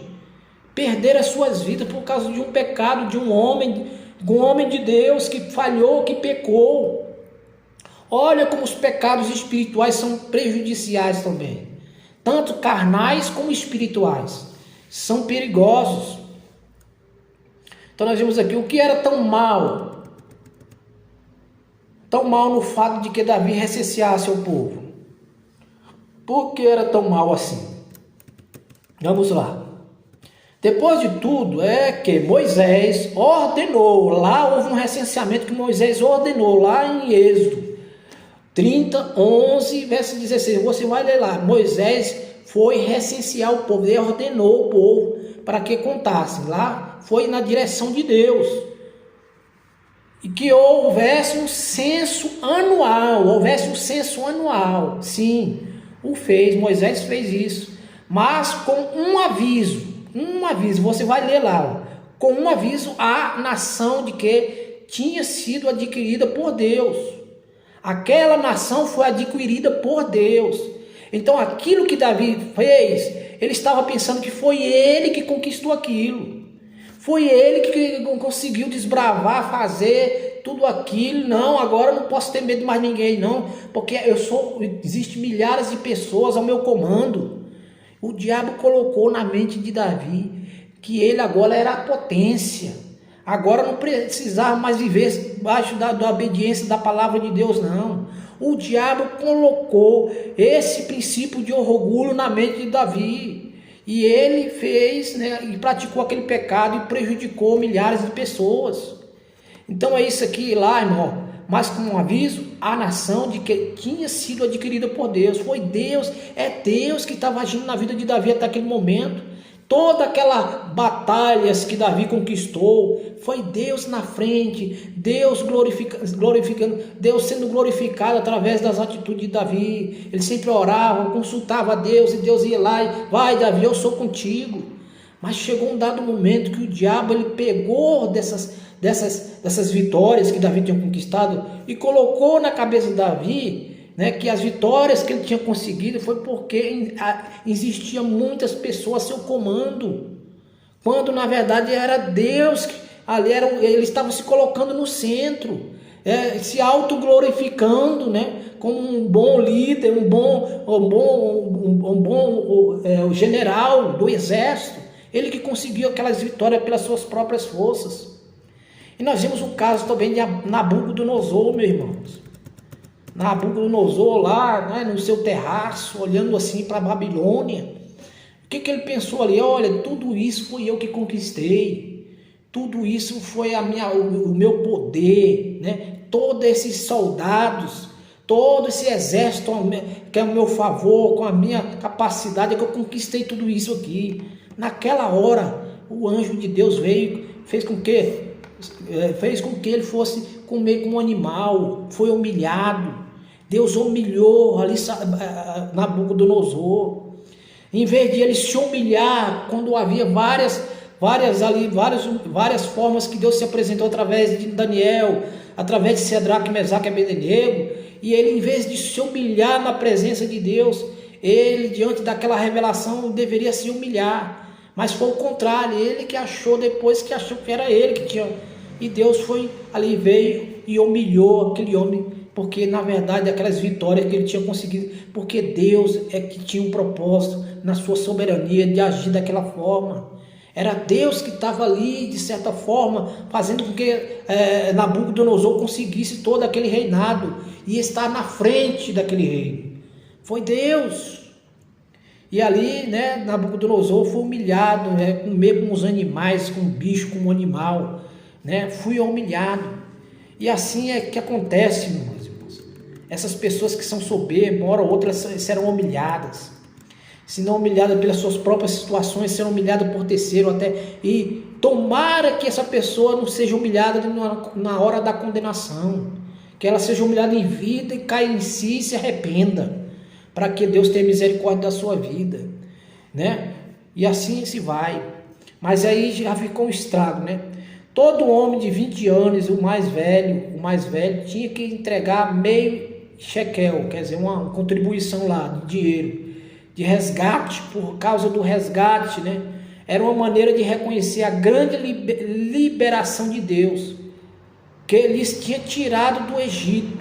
perderam as suas vidas por causa de um pecado de um homem de Deus que falhou, que pecou. Olha como os pecados espirituais são prejudiciais também, tanto carnais como espirituais, são perigosos. Então nós vemos aqui o que era tão mal no fato de que Davi recenseasse o povo. Por que era tão mal assim? Vamos lá. Depois de tudo, é que Moisés ordenou, lá houve um recenseamento que Moisés ordenou, lá em Êxodo 30, 11, verso 16, você vai ler lá. Moisés foi recensear o povo, ele ordenou o povo para que contassem, lá foi na direção de Deus. E que houvesse um censo anual, sim, Moisés fez isso, mas com um aviso, você vai ler lá, com um aviso à nação de que tinha sido adquirida por Deus. Aquela nação foi adquirida por Deus. Então aquilo que Davi fez, Ele estava pensando que foi ele que conquistou aquilo. Foi ele que conseguiu desbravar, fazer tudo aquilo. Não, agora eu não posso ter medo de mais ninguém, não. Porque existem milhares de pessoas ao meu comando. O diabo colocou na mente de Davi que ele agora era a potência. Agora não precisava mais viver debaixo da obediência da palavra de Deus, não. O diabo colocou esse princípio de orgulho na mente de Davi. E ele fez, né, e praticou aquele pecado e prejudicou milhares de pessoas. Então é isso aqui lá, irmão. Mas com um aviso, a nação de que tinha sido adquirida por Deus. Foi Deus, é Deus que estava agindo na vida de Davi até aquele momento. Toda aquela batalhas que Davi conquistou, foi Deus na frente, Deus glorificando, Deus sendo glorificado através das atitudes de Davi. Ele sempre orava, consultava a Deus, e Deus ia lá e vai, Davi, eu sou contigo. Mas chegou um dado momento que o diabo ele pegou dessas vitórias que Davi tinha conquistado e colocou na cabeça de Davi, né, que as vitórias que ele tinha conseguido foi porque existiam muitas pessoas a seu comando, quando na verdade era Deus, ele estava se colocando no centro, se autoglorificando, né, como um bom líder, um bom general do exército, ele que conseguiu aquelas vitórias pelas suas próprias forças. E nós vimos um caso também de Nabucodonosor, meus irmãos. Nabucodonosor lá, né, no seu terraço, olhando assim para a Babilônia. O que ele pensou ali? Olha, tudo isso foi eu que conquistei. Tudo isso foi o meu poder, né? Todos esses soldados, todo esse exército que é ao meu favor, com a minha capacidade, é que eu conquistei tudo isso aqui. Naquela hora, o anjo de Deus veio, fez com que ele fosse comer como um animal, foi humilhado. Deus humilhou ali Nabucodonosor. Em vez de ele se humilhar, quando havia várias formas que Deus se apresentou através de Daniel, através de Cedraque, Mesaque e Abednego, e ele, em vez de se humilhar na presença de Deus, ele, diante daquela revelação, deveria se humilhar. Mas foi o contrário, ele que achou depois que achou que era ele que tinha. E Deus foi ali, veio e humilhou aquele homem, porque na verdade aquelas vitórias que ele tinha conseguido, porque Deus é que tinha um propósito na sua soberania de agir daquela forma. Era Deus que estava ali, de certa forma, fazendo com que Nabucodonosor conseguisse todo aquele reinado e estar na frente daquele reino. Foi Deus. E ali, né, Nabucodonosor foi humilhado, né, comer como os animais, como bicho, como animal, né, fui humilhado. E assim é que acontece, meus irmãos. Essas pessoas que são soberbas, uma hora ou outra serão humilhadas. Se não humilhadas pelas suas próprias situações, serão humilhadas por terceiro até. E tomara que essa pessoa não seja humilhada na hora da condenação. Que ela seja humilhada em vida e caia em si e se arrependa, para que Deus tenha misericórdia da sua vida, né? E assim se vai. Mas aí já ficou um estrago, né? Todo homem de 20 anos, o mais velho, tinha que entregar meio shekel, quer dizer, uma contribuição lá de dinheiro, de resgate, por causa do resgate, né? Era uma maneira de reconhecer a grande liberação de Deus, que eles tinha tirado do Egito.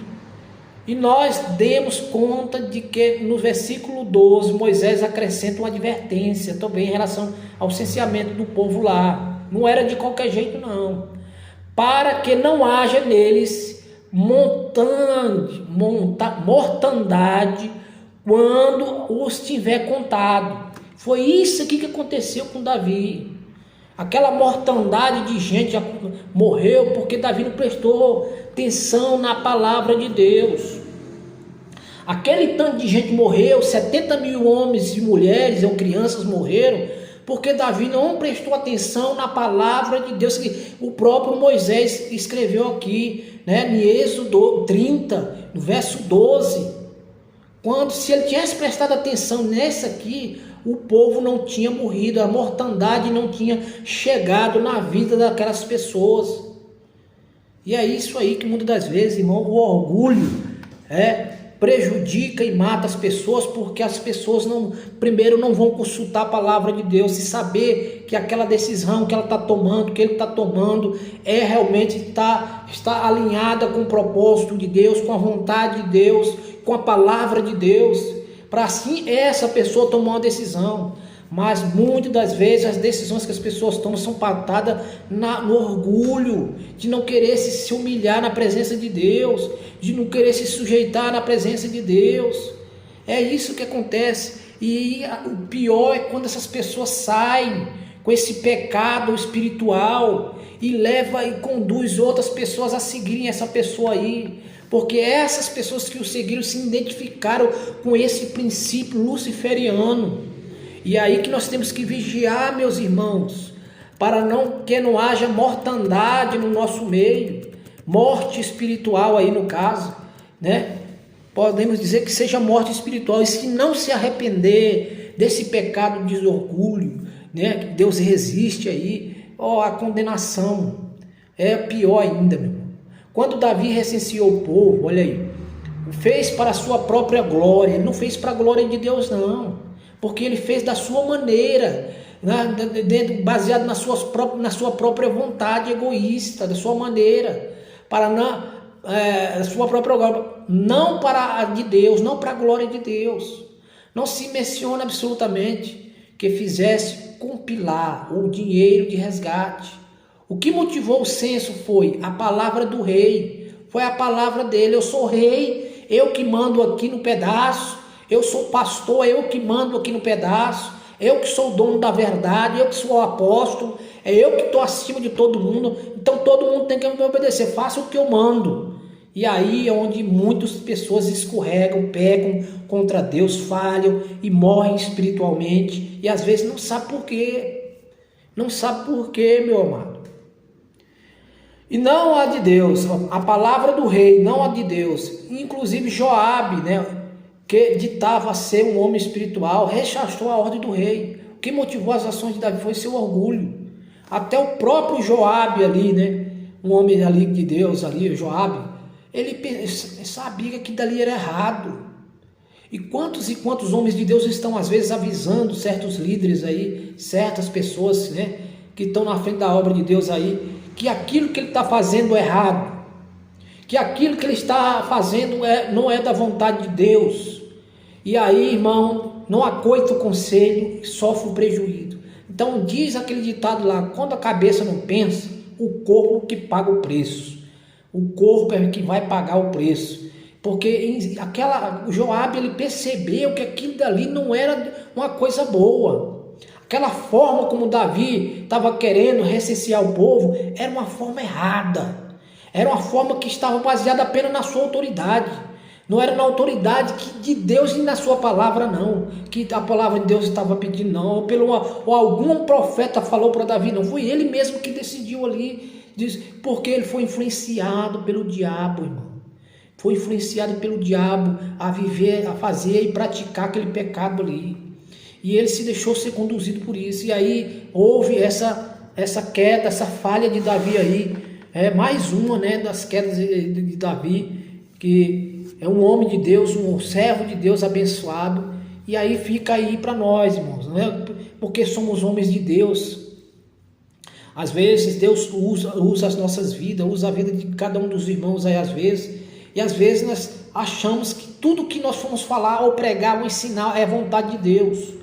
E nós demos conta de que no versículo 12, Moisés acrescenta uma advertência também em relação ao censeamento do povo lá. Não era de qualquer jeito, não. Para que não haja neles mortandade quando os tiver contado. Foi isso aqui que aconteceu com Davi. Aquela mortandade de gente já morreu porque Davi não prestou atenção na palavra de Deus. Aquele tanto de gente morreu, 70 mil homens e mulheres ou crianças morreram, porque Davi não prestou atenção na palavra de Deus, que o próprio Moisés escreveu aqui, né, em Êxodo 30, no verso 12. Se ele tivesse prestado atenção nessa aqui, o povo não tinha morrido, a mortandade não tinha chegado na vida daquelas pessoas. E é isso aí que muitas das vezes, irmão, o orgulho prejudica e mata as pessoas, porque as pessoas primeiro não vão consultar a palavra de Deus e saber que aquela decisão que ela está tomando, que ele está tomando, realmente está alinhada com o propósito de Deus, com a vontade de Deus, com a palavra de Deus, para assim essa pessoa tomar uma decisão. Mas muitas das vezes as decisões que as pessoas tomam são pautadas no orgulho, de não querer se humilhar na presença de Deus, de não querer se sujeitar na presença de Deus. É isso que acontece. E o pior é quando essas pessoas saem com esse pecado espiritual e leva e conduz outras pessoas a seguirem essa pessoa aí. Porque essas pessoas que o seguiram se identificaram com esse princípio luciferiano. E aí que nós temos que vigiar, meus irmãos, para que não haja mortandade no nosso meio, morte espiritual aí no caso, né? Podemos dizer que seja morte espiritual, e se não se arrepender desse pecado de orgulho, né? Que Deus resiste aí, a condenação é pior ainda, meu irmão. Quando Davi recenseou o povo, olha aí, fez para a sua própria glória, ele não fez para a glória de Deus não. Porque ele fez da sua maneira, baseado na sua própria vontade egoísta, da sua maneira, a sua própria glória, não para a de Deus, não para a glória de Deus. Não se menciona absolutamente que fizesse compilar o dinheiro de resgate. O que motivou o censo foi a palavra do rei, foi a palavra dele: eu sou rei, eu que mando aqui no pedaço. Eu sou pastor, eu que mando aqui no pedaço, eu que sou o dono da verdade, eu que sou o apóstolo, é eu que estou acima de todo mundo, então todo mundo tem que me obedecer, faça o que eu mando. E aí é onde muitas pessoas escorregam, pecam contra Deus, falham e morrem espiritualmente, e às vezes não sabe por quê, meu amado. E não a de Deus, a palavra do rei, não a de Deus. Inclusive Joabe, né, que ditava ser um homem espiritual, rechaçou a ordem do rei. O que motivou as ações de Davi foi seu orgulho. Até o próprio Joabe ali, né, um homem ali de Deus ali, Joabe, ele sabia que dali era errado. E quantos homens de Deus estão às vezes avisando certos líderes aí, certas pessoas, né, que estão na frente da obra de Deus aí, que aquilo que ele está fazendo é errado, que aquilo que ele está fazendo não é da vontade de Deus. E aí, irmão, não acoita o conselho, sofre o prejuízo. Então diz aquele ditado lá: quando a cabeça não pensa, o corpo que paga o preço. O corpo é que vai pagar o preço. Porque o Joabe, ele percebeu que aquilo dali não era uma coisa boa. Aquela forma como Davi estava querendo recensear o povo era uma forma errada. Era uma forma que estava baseada apenas na sua autoridade. Não era na autoridade de Deus e na sua palavra, não. Que a palavra de Deus estava pedindo, não. Ou algum profeta falou para Davi, não. Foi ele mesmo que decidiu ali. Porque ele foi influenciado pelo diabo, irmão. Foi influenciado pelo diabo a viver, a fazer e praticar aquele pecado ali. E ele se deixou ser conduzido por isso. E aí houve essa queda, essa falha de Davi aí. Mais uma, né, das quedas de Davi, que é um homem de Deus, um servo de Deus abençoado. E aí fica aí para nós, irmãos, né? Porque somos homens de Deus. Às vezes Deus usa as nossas vidas, usa a vida de cada um dos irmãos aí às vezes. E às vezes nós achamos que tudo que nós formos falar ou pregar ou ensinar é vontade de Deus.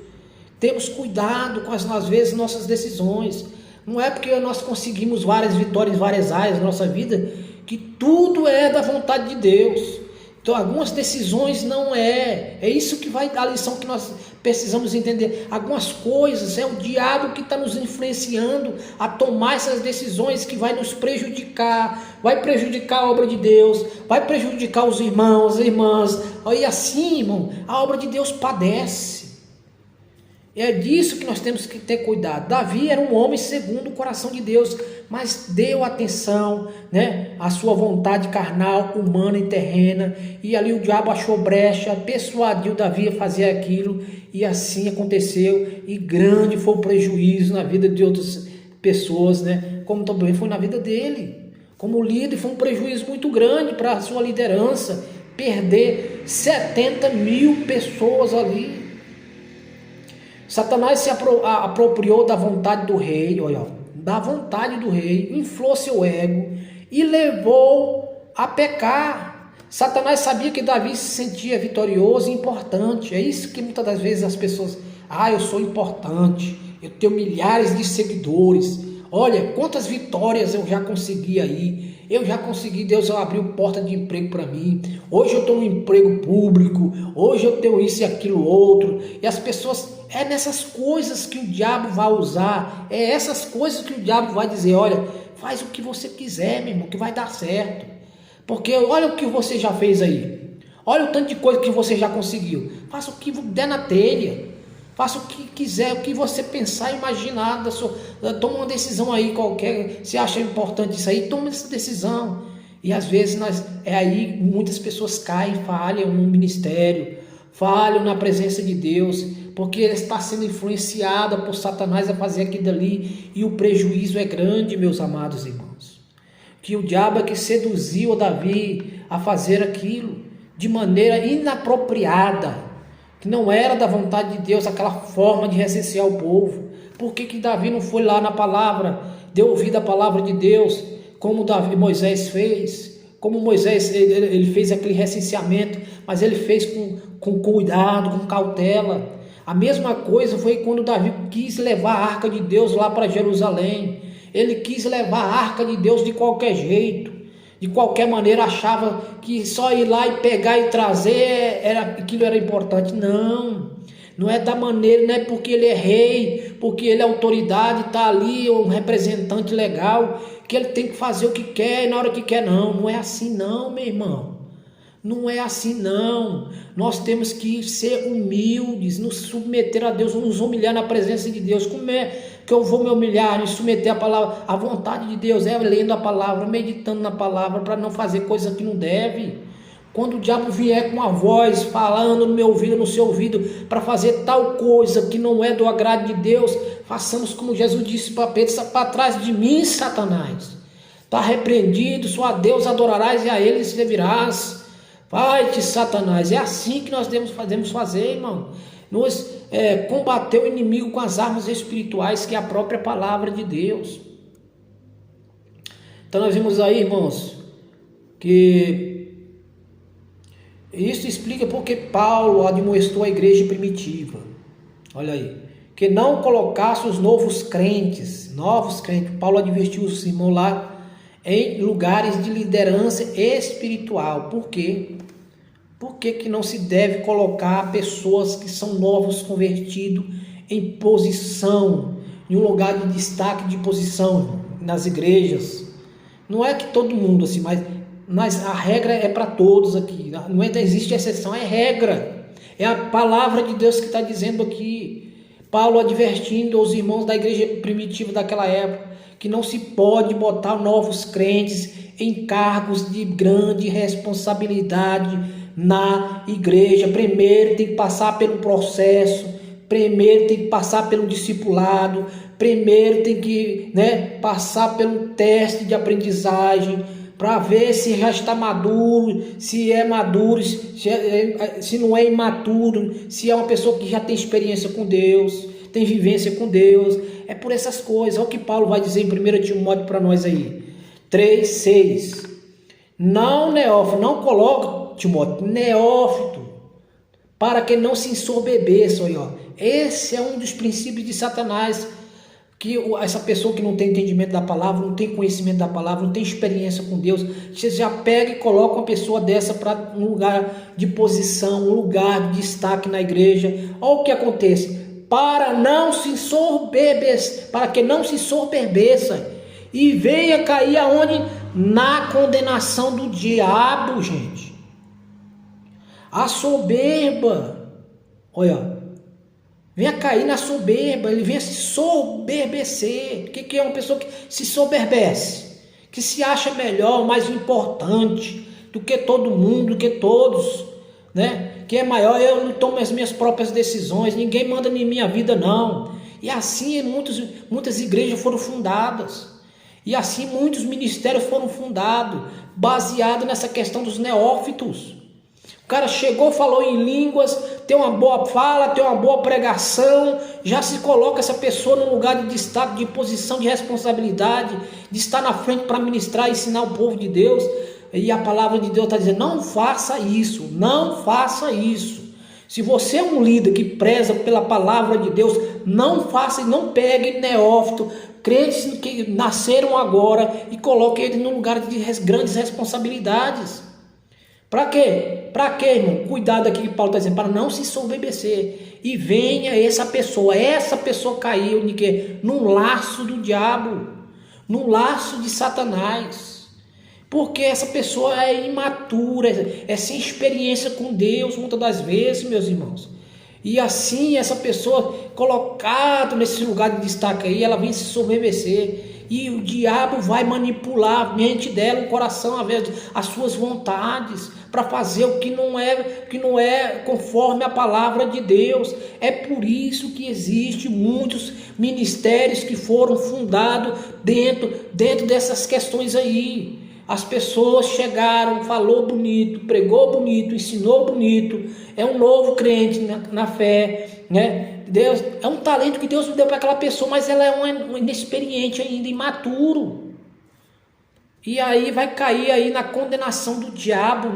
Temos cuidado com às vezes nossas decisões. Não é porque nós conseguimos várias vitórias em várias áreas da nossa vida que tudo é da vontade de Deus. Então algumas decisões não é. É isso que vai dar a lição que nós precisamos entender. Algumas coisas é o diabo que está nos influenciando a tomar essas decisões que vai nos prejudicar. Vai prejudicar a obra de Deus. Vai prejudicar os irmãos, as irmãs. E assim, irmão, a obra de Deus padece. É disso que nós temos que ter cuidado. Davi era um homem segundo o coração de Deus, mas deu atenção, né, à sua vontade carnal, humana e terrena. E ali o diabo achou brecha, persuadiu Davi a fazer aquilo. E assim aconteceu. E grande foi o prejuízo na vida de outras pessoas, né, como também foi na vida dele. Como líder, foi um prejuízo muito grande para a sua liderança. Perder 70 mil pessoas ali. Satanás se apropriou da vontade do rei, olha, da vontade do rei, inflou seu ego e levou a pecar. Satanás sabia que Davi se sentia vitorioso e importante. É isso que muitas das vezes as pessoas, eu sou importante, eu tenho milhares de seguidores, olha quantas vitórias eu já consegui aí, eu já consegui, Deus abriu porta de emprego para mim, hoje eu estou no emprego público, hoje eu tenho isso e aquilo outro, e as pessoas, é nessas coisas que o diabo vai usar, é essas coisas que o diabo vai dizer, olha, faz o que você quiser, meu irmão, que vai dar certo, porque olha o que você já fez aí, olha o tanto de coisa que você já conseguiu, faça o que der na telha, faça o que quiser, o que você pensar, imaginar, toma uma decisão aí qualquer, se acha importante isso aí, toma essa decisão. E às vezes aí muitas pessoas caem, falham no ministério, falham na presença de Deus, porque ele está sendo influenciada por Satanás a fazer aquilo ali, e o prejuízo é grande, meus amados irmãos. Que o diabo é que seduziu a Davi a fazer aquilo de maneira inapropriada, que não era da vontade de Deus, aquela forma de recensear o povo. Por que Davi não foi lá na palavra, deu ouvido à palavra de Deus, como Moisés fez? Como Moisés, ele fez aquele recenseamento, mas ele fez com cuidado, com cautela. A mesma coisa foi quando Davi quis levar a arca de Deus lá para Jerusalém. Ele quis levar a arca de Deus de qualquer jeito. De qualquer maneira achava que só ir lá e pegar e trazer aquilo era importante. Não é da maneira, não é porque ele é rei, porque ele é autoridade, está ali, um representante legal, que ele tem que fazer o que quer e na hora que quer. Não é assim não, meu irmão. Não é assim não. Nós temos que ser humildes, nos submeter a Deus, nos humilhar na presença de Deus. Como é que eu vou me humilhar, me submeter à palavra, à vontade de Deus? É lendo a palavra, meditando na palavra, para não fazer coisa que não deve. Quando o diabo vier com a voz falando no meu ouvido, no seu ouvido, para fazer tal coisa que não é do agrado de Deus, façamos como Jesus disse para Pedro: para trás de mim, Satanás. Está repreendido, só a Deus adorarás e a ele servirás. Vai-te, Satanás. É assim que nós devemos fazer, irmão. Nós combater o inimigo com as armas espirituais, que é a própria palavra de Deus. Então nós vimos aí, irmãos, que isso explica porque Paulo admoestou a igreja primitiva. Olha aí, que não colocasse os novos crentes. Paulo advertiu os irmãos lá em lugares de liderança espiritual. Por quê? Por que não se deve colocar pessoas que são novos convertidos em posição, em um lugar de destaque, de posição nas igrejas? Não é que todo mundo assim, mas a regra é para todos aqui. Não existe exceção, é regra. É a palavra de Deus que está dizendo aqui. Paulo advertindo aos irmãos da igreja primitiva daquela época que não se pode botar novos crentes em cargos de grande responsabilidade na igreja. Primeiro tem que passar pelo processo, primeiro tem que passar pelo discipulado, primeiro tem que passar pelo teste de aprendizagem, para ver se já está maduro, se é maduro, se não é imaturo, se é uma pessoa que já tem experiência com Deus, tem vivência com Deus. É por essas coisas. Olha o que Paulo vai dizer em 1 Timóteo para nós aí, 3:6. Não neófito, não coloca, Timóteo, neófito, para que não se ensoberbeça. Esse é um dos princípios de Satanás, que essa pessoa que não tem entendimento da palavra, não tem conhecimento da palavra, não tem experiência com Deus, você já pega e coloca uma pessoa dessa para um lugar de posição, um lugar de destaque na igreja. Olha o que acontece: para que não se ensoberbeça e venha cair aonde? Na condenação do diabo, gente. A soberba, olha, venha cair na soberba, ele venha se soberbecer. O que é uma pessoa que se soberbece? Que se acha melhor, mais importante do que todo mundo, do que todos, que é maior. Eu não tomo as minhas próprias decisões, ninguém manda em minha vida não. E assim muitas igrejas foram fundadas, e assim muitos ministérios foram fundados, baseados nessa questão dos neófitos. O cara chegou, falou em línguas, tem uma boa fala, tem uma boa pregação, já se coloca essa pessoa num lugar de destaque, de posição de responsabilidade, de estar na frente para ministrar e ensinar o povo de Deus. E a palavra de Deus está dizendo, não faça isso, não faça isso. Se você é um líder que preza pela palavra de Deus, não faça e não pegue neófito, crentes que nasceram agora e coloque ele no lugar de grandes responsabilidades. Para quê? Para quê, irmão? Cuidado aqui que Paulo está dizendo, para não se ensoberbecer. E venha essa pessoa caiu de quê? Num laço do diabo, num laço de Satanás. Porque essa pessoa é imatura, é sem experiência com Deus, muitas das vezes, meus irmãos. E assim, essa pessoa colocada nesse lugar de destaque aí, ela vem se ensoberbecer. E o diabo vai manipular a mente dela, o coração, as suas vontades, para fazer o que não é conforme a palavra de Deus. É por isso que existe muitos ministérios que foram fundados dentro dessas questões aí. As pessoas chegaram, falou bonito, pregou bonito, ensinou bonito, é um novo crente na fé, né? Deus, é um talento que Deus deu para aquela pessoa, mas ela é um inexperiente ainda, imaturo. E aí vai cair aí na condenação do diabo,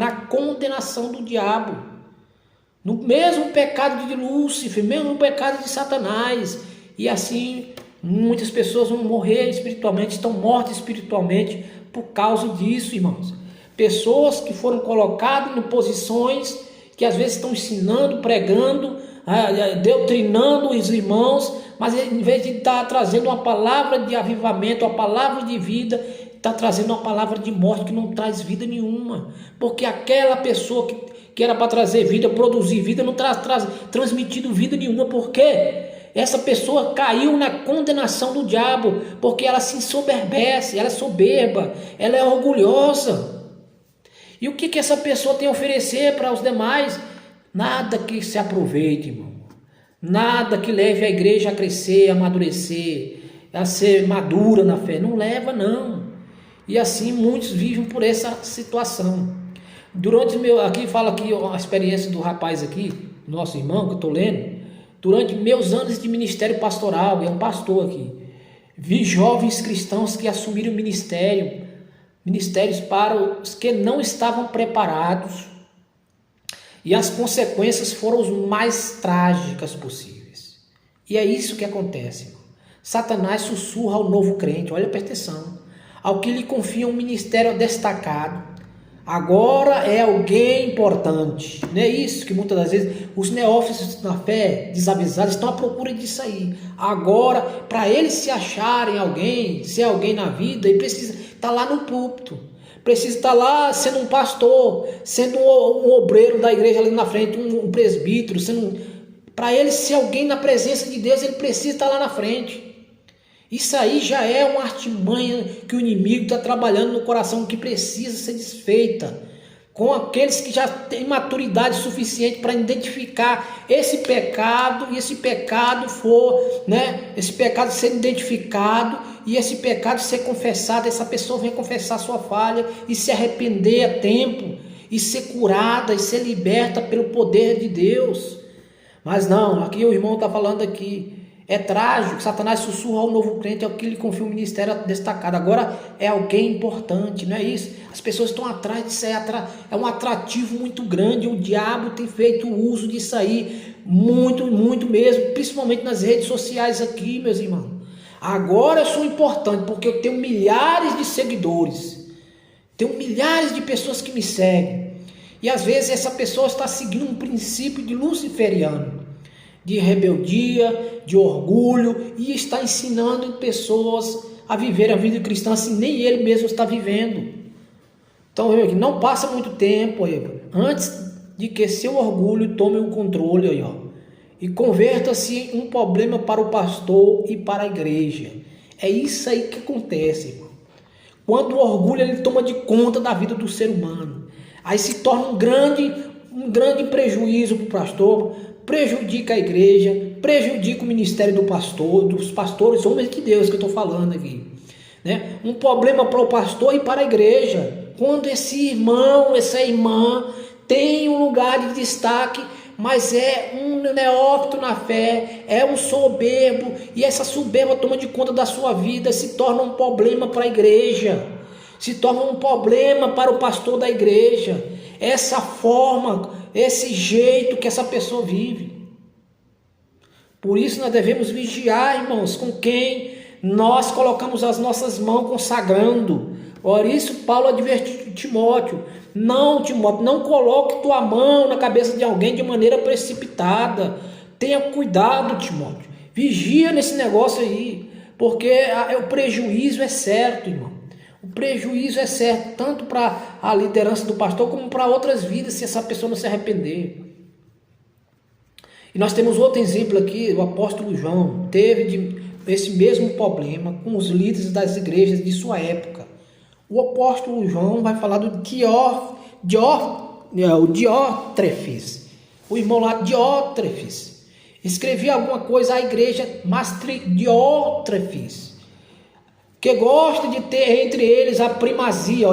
no mesmo pecado de Lúcifer, mesmo pecado de Satanás. E assim, muitas pessoas vão morrer espiritualmente, estão mortas espiritualmente por causa disso, irmãos. Pessoas que foram colocadas em posições que às vezes estão ensinando, pregando, doutrinando os irmãos, mas em vez de estar trazendo uma palavra de avivamento, uma palavra de vida, está trazendo uma palavra de morte que não traz vida nenhuma, porque aquela pessoa que era para trazer vida, produzir vida, não transmitido vida nenhuma. Por quê? Essa pessoa caiu na condenação do diabo, porque ela se ensoberbece, ela é soberba, ela é orgulhosa. E o que essa pessoa tem a oferecer para os demais? Nada que se aproveite, irmão. Nada que leve a igreja a crescer, a amadurecer, a ser madura na fé. Não leva, não. E assim muitos vivem por essa situação. Aqui fala aqui a experiência do rapaz aqui, nosso irmão, que eu estou lendo. Durante meus anos de ministério pastoral, é um pastor aqui, vi jovens cristãos que assumiram ministérios para os que não estavam preparados, e as consequências foram as mais trágicas possíveis. E é isso que acontece, irmão. Satanás sussurra ao novo crente, olha, presta atenção, ao que lhe confia um ministério destacado. Agora é alguém importante. Não é isso que muitas das vezes os neófitos na fé, desavisados, estão à procura disso aí. Agora, para eles se acharem alguém, ser alguém na vida, ele precisa estar lá no púlpito. Precisa estar lá sendo um pastor, sendo um obreiro da igreja ali na frente, um presbítero. Para ele ser alguém na presença de Deus, ele precisa estar lá na frente. Isso aí já é uma artimanha que o inimigo está trabalhando no coração, que precisa ser desfeita. Com aqueles que já têm maturidade suficiente para identificar esse pecado, e esse pecado esse pecado ser identificado, e esse pecado ser confessado, essa pessoa vem confessar sua falha e se arrepender a tempo, e ser curada e ser liberta pelo poder de Deus. Mas não, aqui o irmão está falando aqui, é trágico, Satanás sussurra ao novo crente, é o que lhe confia um ministério destacado. Agora é alguém importante, não é isso? As pessoas estão atrás disso, é um atrativo muito grande. O diabo tem feito uso disso aí, muito, muito mesmo, principalmente nas redes sociais aqui, meus irmãos. Agora eu sou importante, porque eu tenho milhares de seguidores, tenho milhares de pessoas que me seguem. E às vezes essa pessoa está seguindo um princípio de luciferiano, de rebeldia, de orgulho, e está ensinando pessoas a viver a vida cristã assim, nem ele mesmo está vivendo. Então, não passa muito tempo antes de que seu orgulho tome o controle e converta-se em um problema para o pastor e para a igreja. É isso aí que acontece, irmão. Quando o orgulho ele toma de conta da vida do ser humano, aí se torna um grande prejuízo para o pastor, prejudica a igreja, prejudica o ministério do pastor, dos pastores, homens de Deus que eu estou falando aqui, né? Um problema para o pastor e para a igreja, quando esse irmão, essa irmã tem um lugar de destaque, mas é um neófito na fé, é um soberbo, e essa soberba toma de conta da sua vida, se torna um problema para a igreja, se torna um problema para o pastor da igreja, essa forma, esse jeito que essa pessoa vive. Por isso nós devemos vigiar, irmãos, com quem nós colocamos as nossas mãos consagrando. Por isso Paulo adverte Timóteo, Timóteo, não coloque tua mão na cabeça de alguém de maneira precipitada. Tenha cuidado, Timóteo. Vigia nesse negócio aí, porque o prejuízo é certo, irmão. O prejuízo é certo, tanto para a liderança do pastor, como para outras vidas, se essa pessoa não se arrepender. E nós temos outro exemplo aqui, o apóstolo João teve esse mesmo problema com os líderes das igrejas de sua época. O apóstolo João vai falar do Diótrefes, o irmão lá Diótrefes, escrevia alguma coisa à igreja, mas Diótrefes, que gosta de ter entre eles a primazia,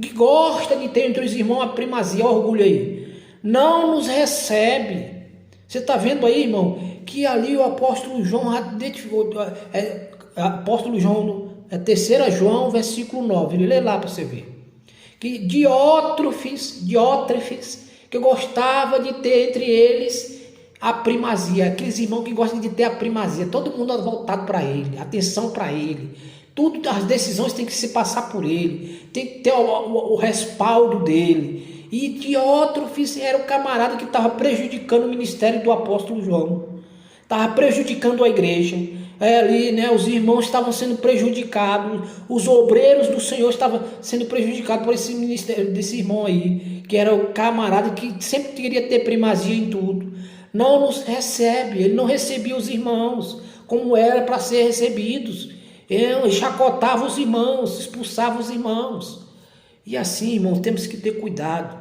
que gosta de ter entre os irmãos a primazia, orgulho aí, não nos recebe. Você está vendo aí, irmão, que ali o apóstolo João, apóstolo João, 3 João, versículo 9, ele lê lá para você ver, que Diótrefes, que gostava de ter entre eles a primazia, aqueles irmãos que gostam de ter a primazia, todo mundo voltado para ele, atenção para ele, tudo, as decisões tem que se passar por ele, tem que ter o respaldo dele. E Diótrefes era o camarada que estava prejudicando o ministério do apóstolo João, estava prejudicando a igreja, ali, né, os irmãos estavam sendo prejudicados, os obreiros do Senhor estavam sendo prejudicados por esse ministério desse irmão aí, que era o camarada que sempre queria ter primazia em tudo. Não nos recebe, ele não recebia os irmãos como era para ser recebidos, ele chacotava os irmãos, expulsava os irmãos. E assim, irmãos, temos que ter cuidado,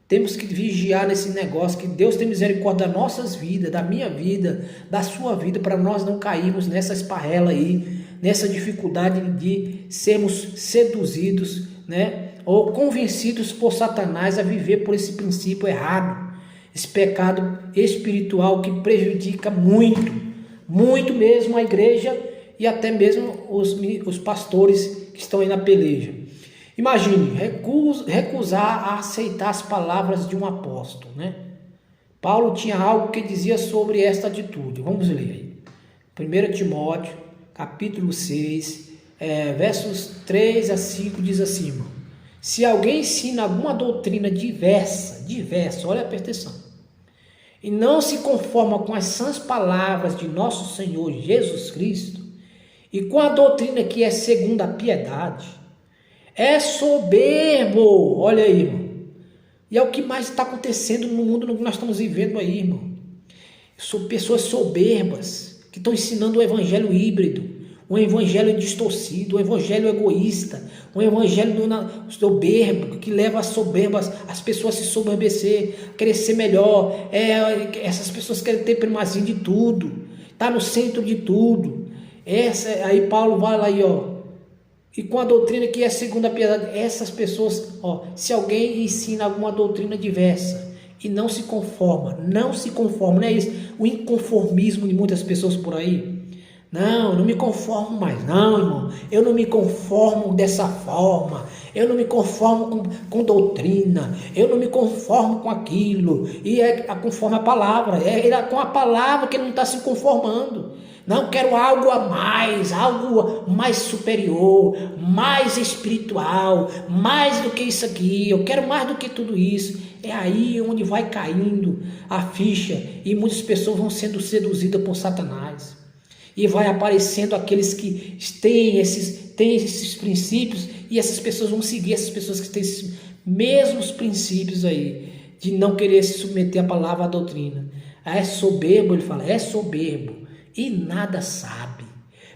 temos que vigiar nesse negócio, que Deus tem misericórdia das nossas vidas, da minha vida, da sua vida, para nós não cairmos nessa esparrela aí, nessa dificuldade de sermos seduzidos, né, ou convencidos por Satanás a viver por esse princípio errado, esse pecado espiritual que prejudica muito, muito mesmo a igreja e até mesmo os pastores que estão aí na peleja. Imagine, recusar a aceitar as palavras de um apóstolo, né? Paulo tinha algo que dizia sobre esta atitude. Vamos ler aí. 1 Timóteo, capítulo 6, versos 3 a 5, diz assim, irmão. Se alguém ensina alguma doutrina diversa, olha a atenção, e não se conforma com as sãs palavras de nosso Senhor Jesus Cristo, e com a doutrina que é segundo a piedade, é soberbo, olha aí, irmão. E é o que mais está acontecendo no mundo que nós estamos vivendo aí, irmão. São pessoas soberbas que estão ensinando o evangelho híbrido, um evangelho distorcido, um evangelho egoísta, um evangelho soberbo, que leva as pessoas a se soberbecer, a querer ser melhor. Essas pessoas querem ter primazia de tudo, tá no centro de tudo. Aí Paulo vai lá aí, e com a doutrina que é segundo a piedade, essas pessoas, se alguém ensina alguma doutrina diversa e não se conforma, não é isso, o inconformismo de muitas pessoas por aí. Não, eu não me conformo mais, não, irmão, eu não me conformo dessa forma, eu não me conformo com doutrina, eu não me conformo com aquilo, e conforme a palavra, com a palavra que ele não está se conformando. Não, quero algo mais superior, mais espiritual, mais do que isso aqui, eu quero mais do que tudo isso. É aí onde vai caindo a ficha e muitas pessoas vão sendo seduzidas por Satanás. E vai aparecendo aqueles que têm esses princípios, e essas pessoas vão seguir essas pessoas que têm esses mesmos princípios aí, de não querer se submeter à palavra, à doutrina. É soberbo, ele fala, é soberbo. E nada sabe,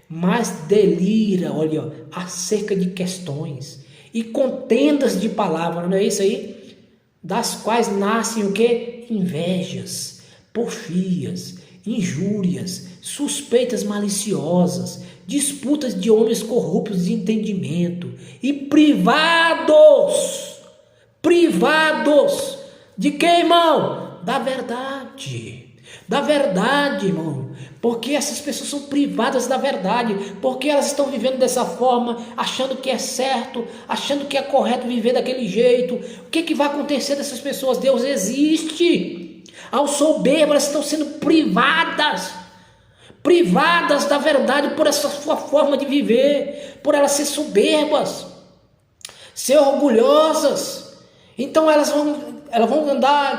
mas delira, acerca de questões e contendas de palavra, não é isso aí? Das quais nascem o quê? Invejas, porfias, injúrias, suspeitas maliciosas, disputas de homens corruptos de entendimento e privados De quem, irmão? Da verdade. Da verdade, irmão. Porque essas pessoas são privadas da verdade. Porque elas estão vivendo dessa forma, achando que é certo, achando que é correto viver daquele jeito. O que vai acontecer dessas pessoas? Deus existe. Ao soberbo, elas estão sendo privadas da verdade por essa sua forma de viver, por elas ser soberbas, ser orgulhosas. Então elas vão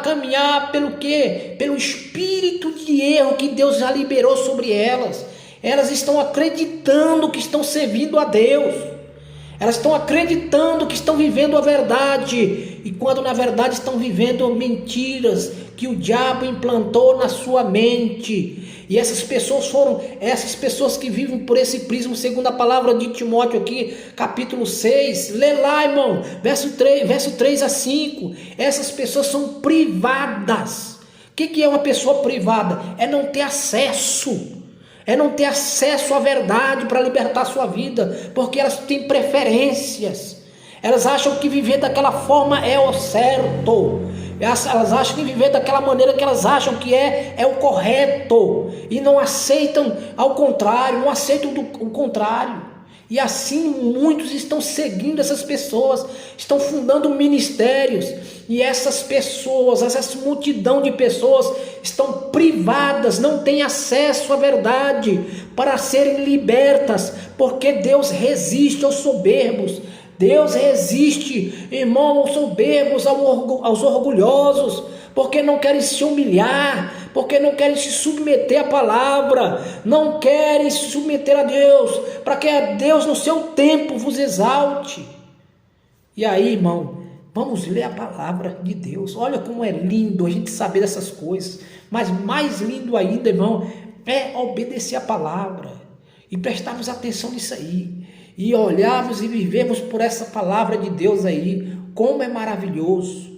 caminhar pelo quê? Pelo espírito de erro que Deus já liberou sobre elas. Elas estão acreditando que estão servindo a Deus. Elas estão acreditando que estão vivendo a verdade, e quando na verdade estão vivendo mentiras que o diabo implantou na sua mente. E essas pessoas que vivem por esse prisma, segundo a palavra de Timóteo aqui, capítulo 6, lê lá, irmão, verso 3 a 5, essas pessoas são privadas. O que é uma pessoa privada? É não ter acesso. É não ter acesso à verdade para libertar a sua vida, porque elas têm preferências. Elas acham que viver daquela forma é o certo. Elas acham que viver daquela maneira que elas acham que é o correto. E não aceitam ao contrário, não aceitam o contrário. E assim muitos estão seguindo essas pessoas, estão fundando ministérios. E essas pessoas, essa multidão de pessoas estão privadas, não têm acesso à verdade para serem libertas, porque Deus resiste aos soberbos. Deus resiste, irmão, aos soberbos, aos orgulhosos, porque não querem se humilhar, porque não querem se submeter à palavra, não querem se submeter a Deus, para que a Deus no seu tempo vos exalte. E aí, irmão, vamos ler a palavra de Deus. Olha como é lindo a gente saber dessas coisas, mas mais lindo ainda, irmão, é obedecer a palavra e prestarmos atenção nisso aí. E olharmos e vivemos por essa palavra de Deus aí, como é maravilhoso.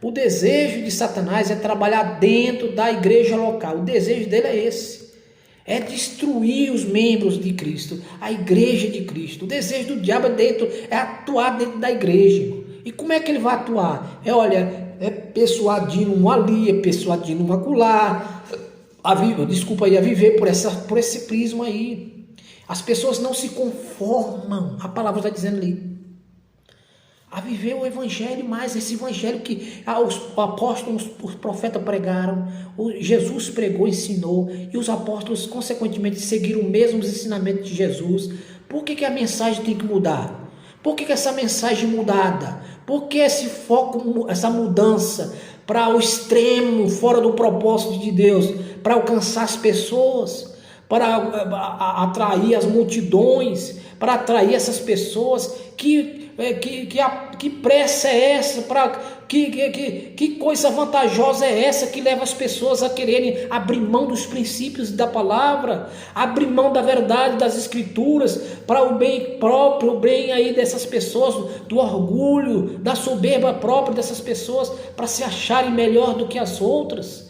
O desejo de Satanás é trabalhar dentro da igreja local. O desejo dele é esse. É destruir os membros de Cristo, a igreja de Cristo. O desejo do diabo é atuar dentro da igreja. E como é que ele vai atuar? É persuadindo um ali, é persuadindo um acolá. A viver por esse prisma aí. As pessoas não se conformam, a palavra está dizendo ali, a viver o evangelho mais, esse evangelho que os apóstolos, os profetas pregaram, Jesus pregou, ensinou, e os apóstolos consequentemente seguiram os mesmos ensinamentos de Jesus. Por que a mensagem tem que mudar? Por que essa mensagem mudada? Por que esse foco, essa mudança para o extremo, fora do propósito de Deus, para alcançar as pessoas, para atrair as multidões, para atrair essas pessoas? Que pressa é essa? Que coisa vantajosa é essa que leva as pessoas a quererem abrir mão dos princípios da palavra, abrir mão da verdade das escrituras, para o bem próprio, o bem aí dessas pessoas, do orgulho, da soberba própria dessas pessoas, para se acharem melhor do que as outras?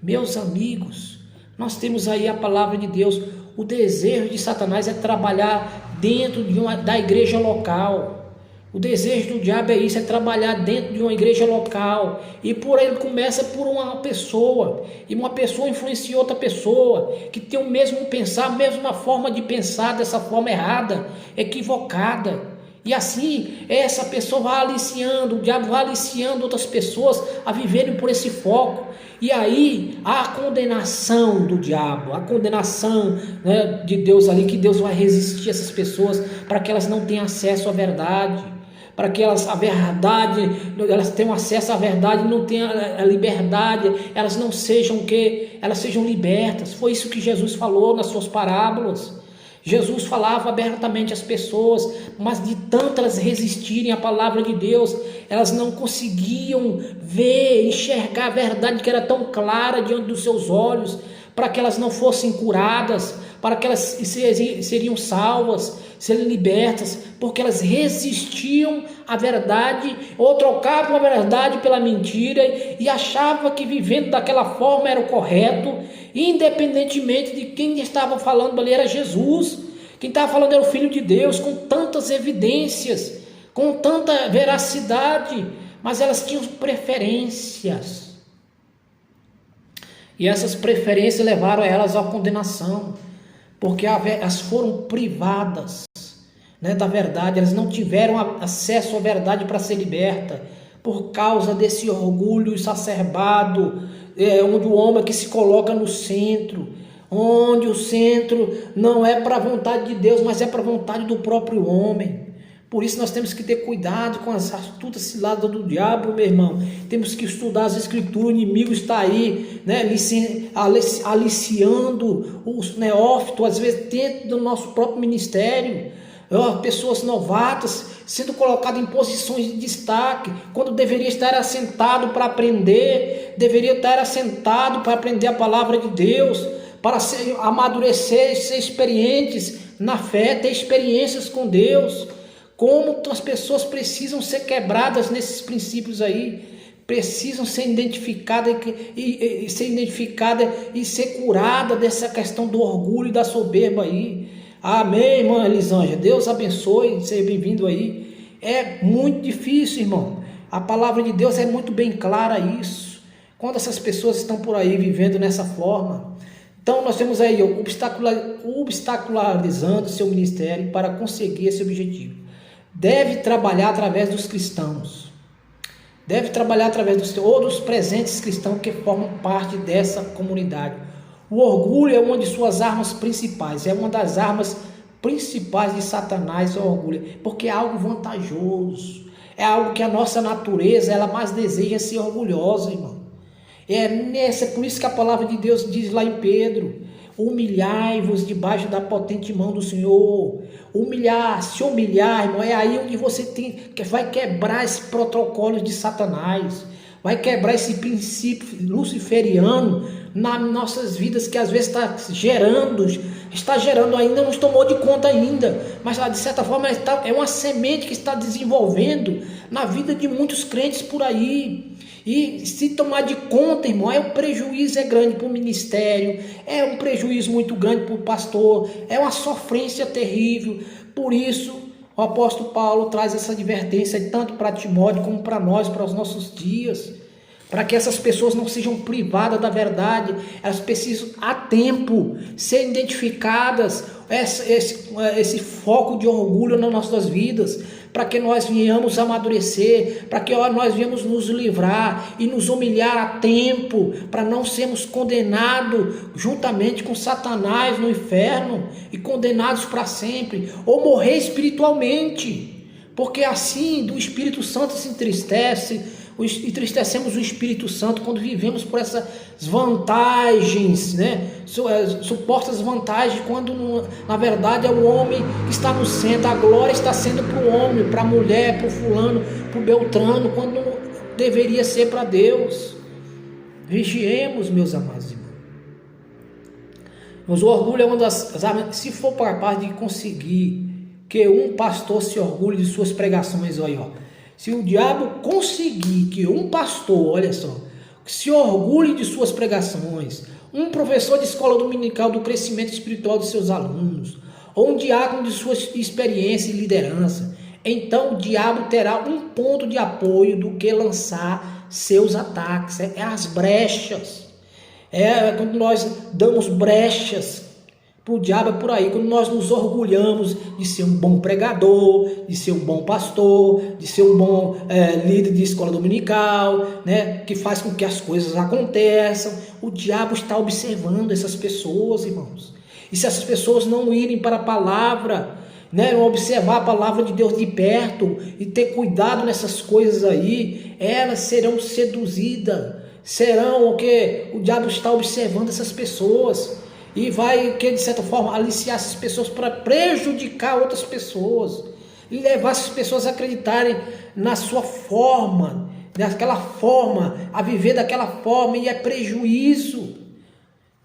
Meus amigos, nós temos aí a palavra de Deus. O desejo de Satanás é trabalhar dentro da igreja local. O desejo do diabo é isso, é trabalhar dentro de uma igreja local. E por ele começa por uma pessoa. E uma pessoa influencia outra pessoa, que tem o mesmo pensar, a mesma forma de pensar, dessa forma errada, equivocada. E assim, essa pessoa vai aliciando, o diabo vai aliciando outras pessoas a viverem por esse foco. E aí, a condenação do diabo, a condenação, né, de Deus ali, que Deus vai resistir a essas pessoas para que elas não tenham acesso à verdade, para que elas tenham acesso à verdade, não tenham a liberdade, elas não sejam elas sejam libertas. Foi isso que Jesus falou nas suas parábolas. Jesus falava abertamente às pessoas, mas de tanto elas resistirem à palavra de Deus, elas não conseguiam enxergar a verdade que era tão clara diante dos seus olhos, para que elas não fossem curadas, para que elas seriam salvas, serem libertas, porque elas resistiam à verdade, ou trocavam a verdade pela mentira, e achavam que vivendo daquela forma era o correto, independentemente de quem estava falando ali era Jesus. Quem estava falando era o Filho de Deus, com tantas evidências, com tanta veracidade, mas elas tinham preferências. E essas preferências levaram elas à condenação, porque elas foram privadas, né, da verdade, elas não tiveram acesso à verdade para ser liberta, por causa desse orgulho exacerbado, onde o homem é que se coloca no centro, onde o centro não é para a vontade de Deus, mas é para a vontade do próprio homem. Por isso nós temos que ter cuidado com as astutas ciladas do diabo, meu irmão. Temos que estudar as escrituras, o inimigo está aí, né, aliciando os neófitos, às vezes dentro do nosso próprio ministério. Pessoas novatas sendo colocadas em posições de destaque, quando deveria estar assentado para aprender, deveria estar assentado para aprender a palavra de Deus, para amadurecer, ser experientes na fé, ter experiências com Deus. Como as pessoas precisam ser quebradas nesses princípios aí, precisam ser identificadas e ser curada dessa questão do orgulho e da soberba aí. Amém, irmã Elisângela, Deus abençoe, seja bem-vindo aí. É muito difícil, irmão, a palavra de Deus é muito bem clara isso, quando essas pessoas estão por aí vivendo nessa forma. Então nós temos aí obstacularizando seu ministério para conseguir esse objetivo. Deve trabalhar através dos cristãos, deve trabalhar através dos presentes cristãos que formam parte dessa comunidade. O orgulho é uma de suas armas principais, é uma das armas principais de Satanás, o orgulho, porque é algo vantajoso, é algo que a nossa natureza, ela mais deseja ser orgulhosa, irmão. É por isso que a palavra de Deus diz lá em Pedro: humilhai-vos debaixo da potente mão do Senhor. Se humilhar, irmão, é aí onde você vai quebrar esse protocolo de Satanás, vai quebrar esse princípio luciferiano nas nossas vidas, que às vezes está gerando ainda, não tomou de conta ainda, mas de certa forma é uma semente que está desenvolvendo na vida de muitos crentes por aí. E se tomar de conta, irmão, o prejuízo é grande para o ministério, é um prejuízo muito grande para o pastor, é uma sofrência terrível. Por isso, o apóstolo Paulo traz essa advertência tanto para Timóteo como para nós, para os nossos dias, para que essas pessoas não sejam privadas da verdade. Elas precisam, a tempo, ser identificadas, esse foco de orgulho nas nossas vidas, para que nós venhamos amadurecer, para que nós venhamos nos livrar e nos humilhar a tempo, para não sermos condenados juntamente com Satanás no inferno e condenados para sempre, ou morrer espiritualmente, porque assim do Espírito Santo se entristecemos o Espírito Santo quando vivemos por essas vantagens, né? Supostas vantagens, quando na verdade é o homem que está no centro, a glória está sendo para o homem, para a mulher, para o fulano, para o beltrano, quando deveria ser para Deus. Vigiemos, meus amados irmãos. Mas o orgulho é uma das armas. Se for capaz de conseguir que um pastor se orgulhe de suas pregações, aí, ó. Se o diabo conseguir que um pastor, olha só, se orgulhe de suas pregações, um professor de escola dominical do crescimento espiritual dos seus alunos, ou um diácono de sua experiência e liderança, então o diabo terá um ponto de apoio do que lançar seus ataques, as brechas. Quando nós damos brechas para o diabo, é por aí, quando nós nos orgulhamos de ser um bom pregador, de ser um bom pastor, de ser um bom líder de escola dominical, né, que faz com que as coisas aconteçam. O diabo está observando essas pessoas, irmãos. E se essas pessoas não irem para a palavra, né, observar a palavra de Deus de perto e ter cuidado nessas coisas aí, elas serão seduzidas, serão o que o diabo está observando essas pessoas. E vai, que de certa forma, aliciar essas pessoas para prejudicar outras pessoas. E levar essas pessoas a acreditarem na sua forma, daquela forma, a viver daquela forma, e é prejuízo.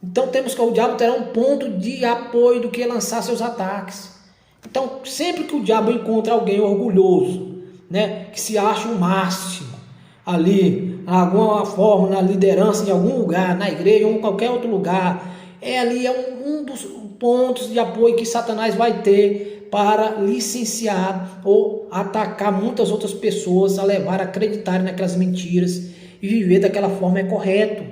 Então temos que o diabo terá um ponto de apoio do que lançar seus ataques. Então sempre que o diabo encontra alguém orgulhoso, né, que se acha o máximo ali, de alguma forma, na liderança de algum lugar, na igreja ou em qualquer outro lugar, Ali é um dos pontos de apoio que Satanás vai ter para licenciar ou atacar muitas outras pessoas a levar a acreditarem naquelas mentiras, e viver daquela forma é correto,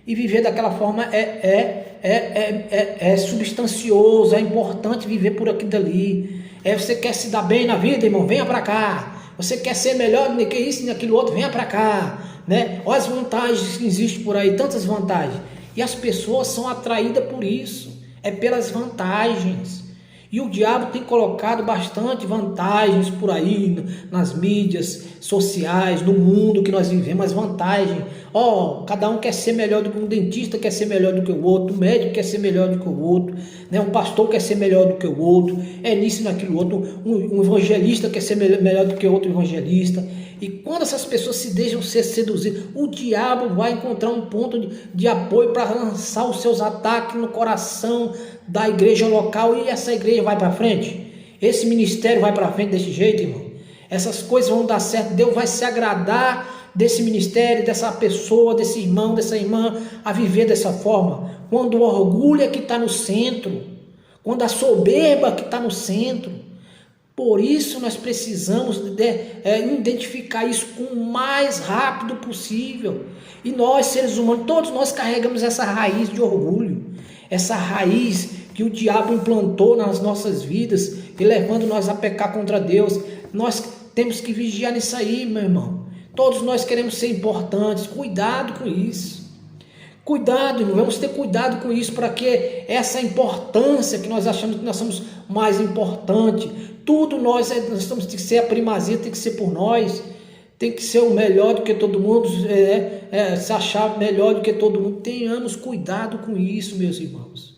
e viver daquela forma é substancioso, é importante viver por aquilo dali. Você quer se dar bem na vida, irmão? Venha para cá. Você quer ser melhor do que isso e daquilo outro? Venha para cá, né? Olha as vantagens que existem por aí, tantas vantagens. E as pessoas são atraídas por isso, é pelas vantagens. E o diabo tem colocado bastante vantagens por aí, nas mídias sociais, no mundo que nós vivemos, as vantagens. Cada um quer ser melhor do que um dentista, quer ser melhor do que o outro, um médico quer ser melhor do que o outro, né? Um pastor quer ser melhor do que o outro, nisso e naquilo outro, um evangelista quer ser melhor do que outro evangelista. E quando essas pessoas se deixam ser seduzidas, o diabo vai encontrar um ponto de apoio para lançar os seus ataques no coração da igreja local, e essa igreja vai para frente. Esse ministério vai para frente desse jeito, irmão. Essas coisas vão dar certo. Deus vai se agradar desse ministério, dessa pessoa, desse irmão, dessa irmã, a viver dessa forma. Quando o orgulho é que está no centro, quando a soberba que está no centro. Por isso nós precisamos identificar isso com o mais rápido possível. E nós, seres humanos, todos nós carregamos essa raiz de orgulho, essa raiz que o diabo implantou nas nossas vidas e levando nós a pecar contra Deus. Nós temos que vigiar nisso aí, meu irmão. Todos nós queremos ser importantes. Cuidado com isso. Cuidado, irmão. Vamos ter cuidado com isso, para que essa importância que nós achamos que nós somos mais importante, tudo nós temos que ser a primazia, tem que ser por nós, tem que ser o melhor do que todo mundo, se achar melhor do que todo mundo. Tenhamos cuidado com isso, meus irmãos.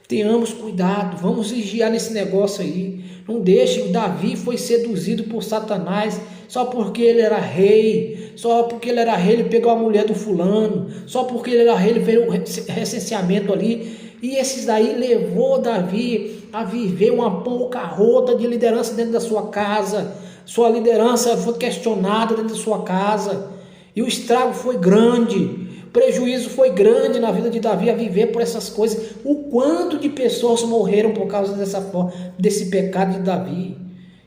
Tenhamos cuidado, vamos vigiar nesse negócio aí. Não deixe. O Davi foi seduzido por Satanás só porque ele era rei. Só porque ele era rei, ele pegou a mulher do fulano. Só porque ele era rei, ele fez o recenseamento ali. E esses daí levou Davi a viver uma bancarrota de liderança dentro da sua casa. Sua liderança foi questionada dentro da sua casa. E o estrago foi grande. O prejuízo foi grande na vida de Davi a viver por essas coisas. O quanto de pessoas morreram por causa desse pecado de Davi.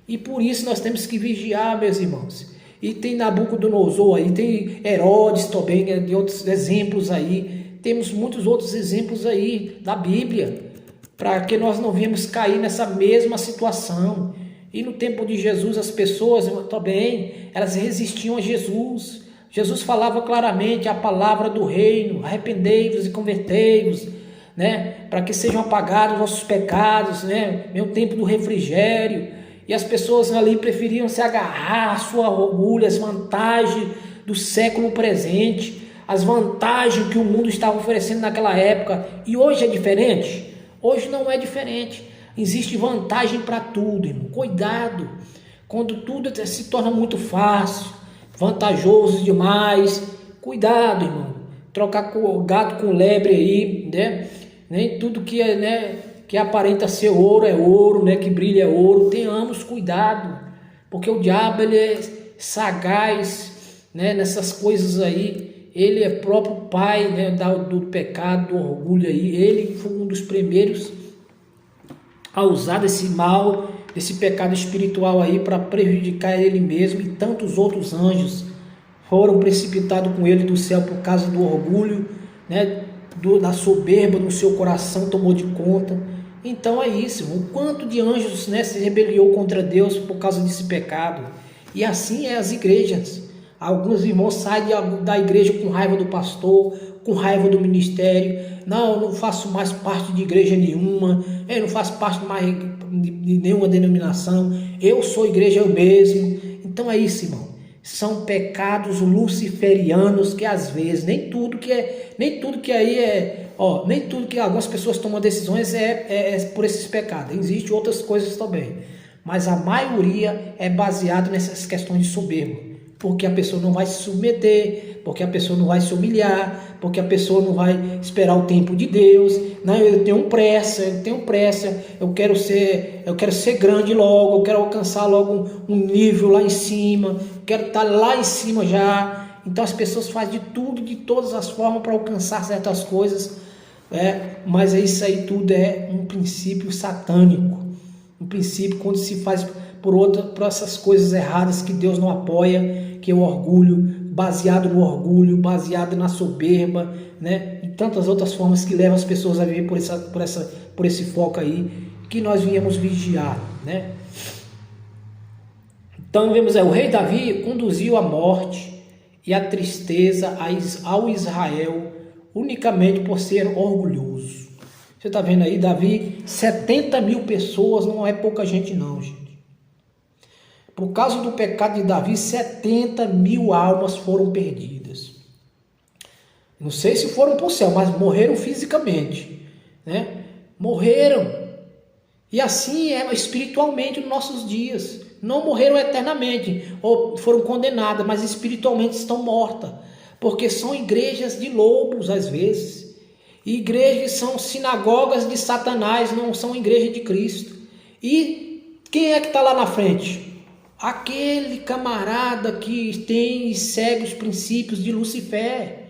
E por isso nós temos que vigiar, meus irmãos. E tem Nabucodonosor aí, tem Herodes também, de outros exemplos aí. Temos muitos outros exemplos aí da Bíblia, para que nós não venhamos cair nessa mesma situação. E no tempo de Jesus, as pessoas também, elas resistiam a Jesus. Jesus falava claramente a palavra do reino: arrependei-vos e convertei-vos, né? Para que sejam apagados os nossos pecados, né? Meu tempo do refrigério. E as pessoas ali preferiam se agarrar à sua orgulho, às vantagens do século presente, as vantagens que o mundo estava oferecendo naquela época. E hoje é diferente? Hoje não é diferente. Existe vantagem para tudo, irmão. Cuidado. Quando tudo se torna muito fácil, vantajoso demais, cuidado, irmão. Trocar gato com lebre aí, né? Nem tudo que é, né, que aparenta ser ouro é ouro, né? Que brilha é ouro. Tenhamos cuidado, porque o diabo, ele é sagaz, né, nessas coisas aí. Ele é próprio pai, né, do pecado, do orgulho aí. Ele foi um dos primeiros a usar desse mal, desse pecado espiritual aí para prejudicar ele mesmo, e tantos outros anjos foram precipitados com ele do céu por causa do orgulho, né, da soberba no seu coração, tomou de conta. Então é isso, o quanto de anjos, né, se rebeliou contra Deus por causa desse pecado. E assim é as igrejas. Alguns irmãos saem da igreja com raiva do pastor, com raiva do ministério. Não, eu não faço mais parte de igreja nenhuma, eu não faço parte mais de nenhuma denominação, eu sou igreja eu mesmo. Então é isso, irmão. São pecados luciferianos que às vezes nem tudo que algumas pessoas tomam decisões é por esses pecados. Existem outras coisas também, mas a maioria é baseada nessas questões de soberba. Porque a pessoa não vai se submeter, porque a pessoa não vai se humilhar, porque a pessoa não vai esperar o tempo de Deus. Não, eu tenho pressa, eu quero ser grande logo, eu quero alcançar logo um nível lá em cima, quero estar lá em cima já. Então as pessoas fazem de tudo, de todas as formas para alcançar certas coisas, Mas isso aí tudo é um princípio satânico, um princípio quando se faz por essas coisas erradas que Deus não apoia, que é o orgulho, baseado no orgulho, baseado na soberba, né? E tantas outras formas que levam as pessoas a viver por esse foco aí, que nós viemos vigiar, né? Então vemos o rei Davi conduziu a morte e a tristeza ao Israel unicamente por ser orgulhoso. Você está vendo aí, Davi, 70 mil pessoas, não é pouca gente não, gente. Por causa do pecado de Davi, 70 mil almas foram perdidas. Não sei se foram para o céu, mas morreram fisicamente, né? Morreram. E assim é espiritualmente nos nossos dias. Não morreram eternamente, ou foram condenadas, mas espiritualmente estão mortas. Porque são igrejas de lobos, às vezes. Igrejas são sinagogas de Satanás, não são igreja de Cristo. E quem é que está lá na frente? Aquele camarada que tem e segue os princípios de Lucifer,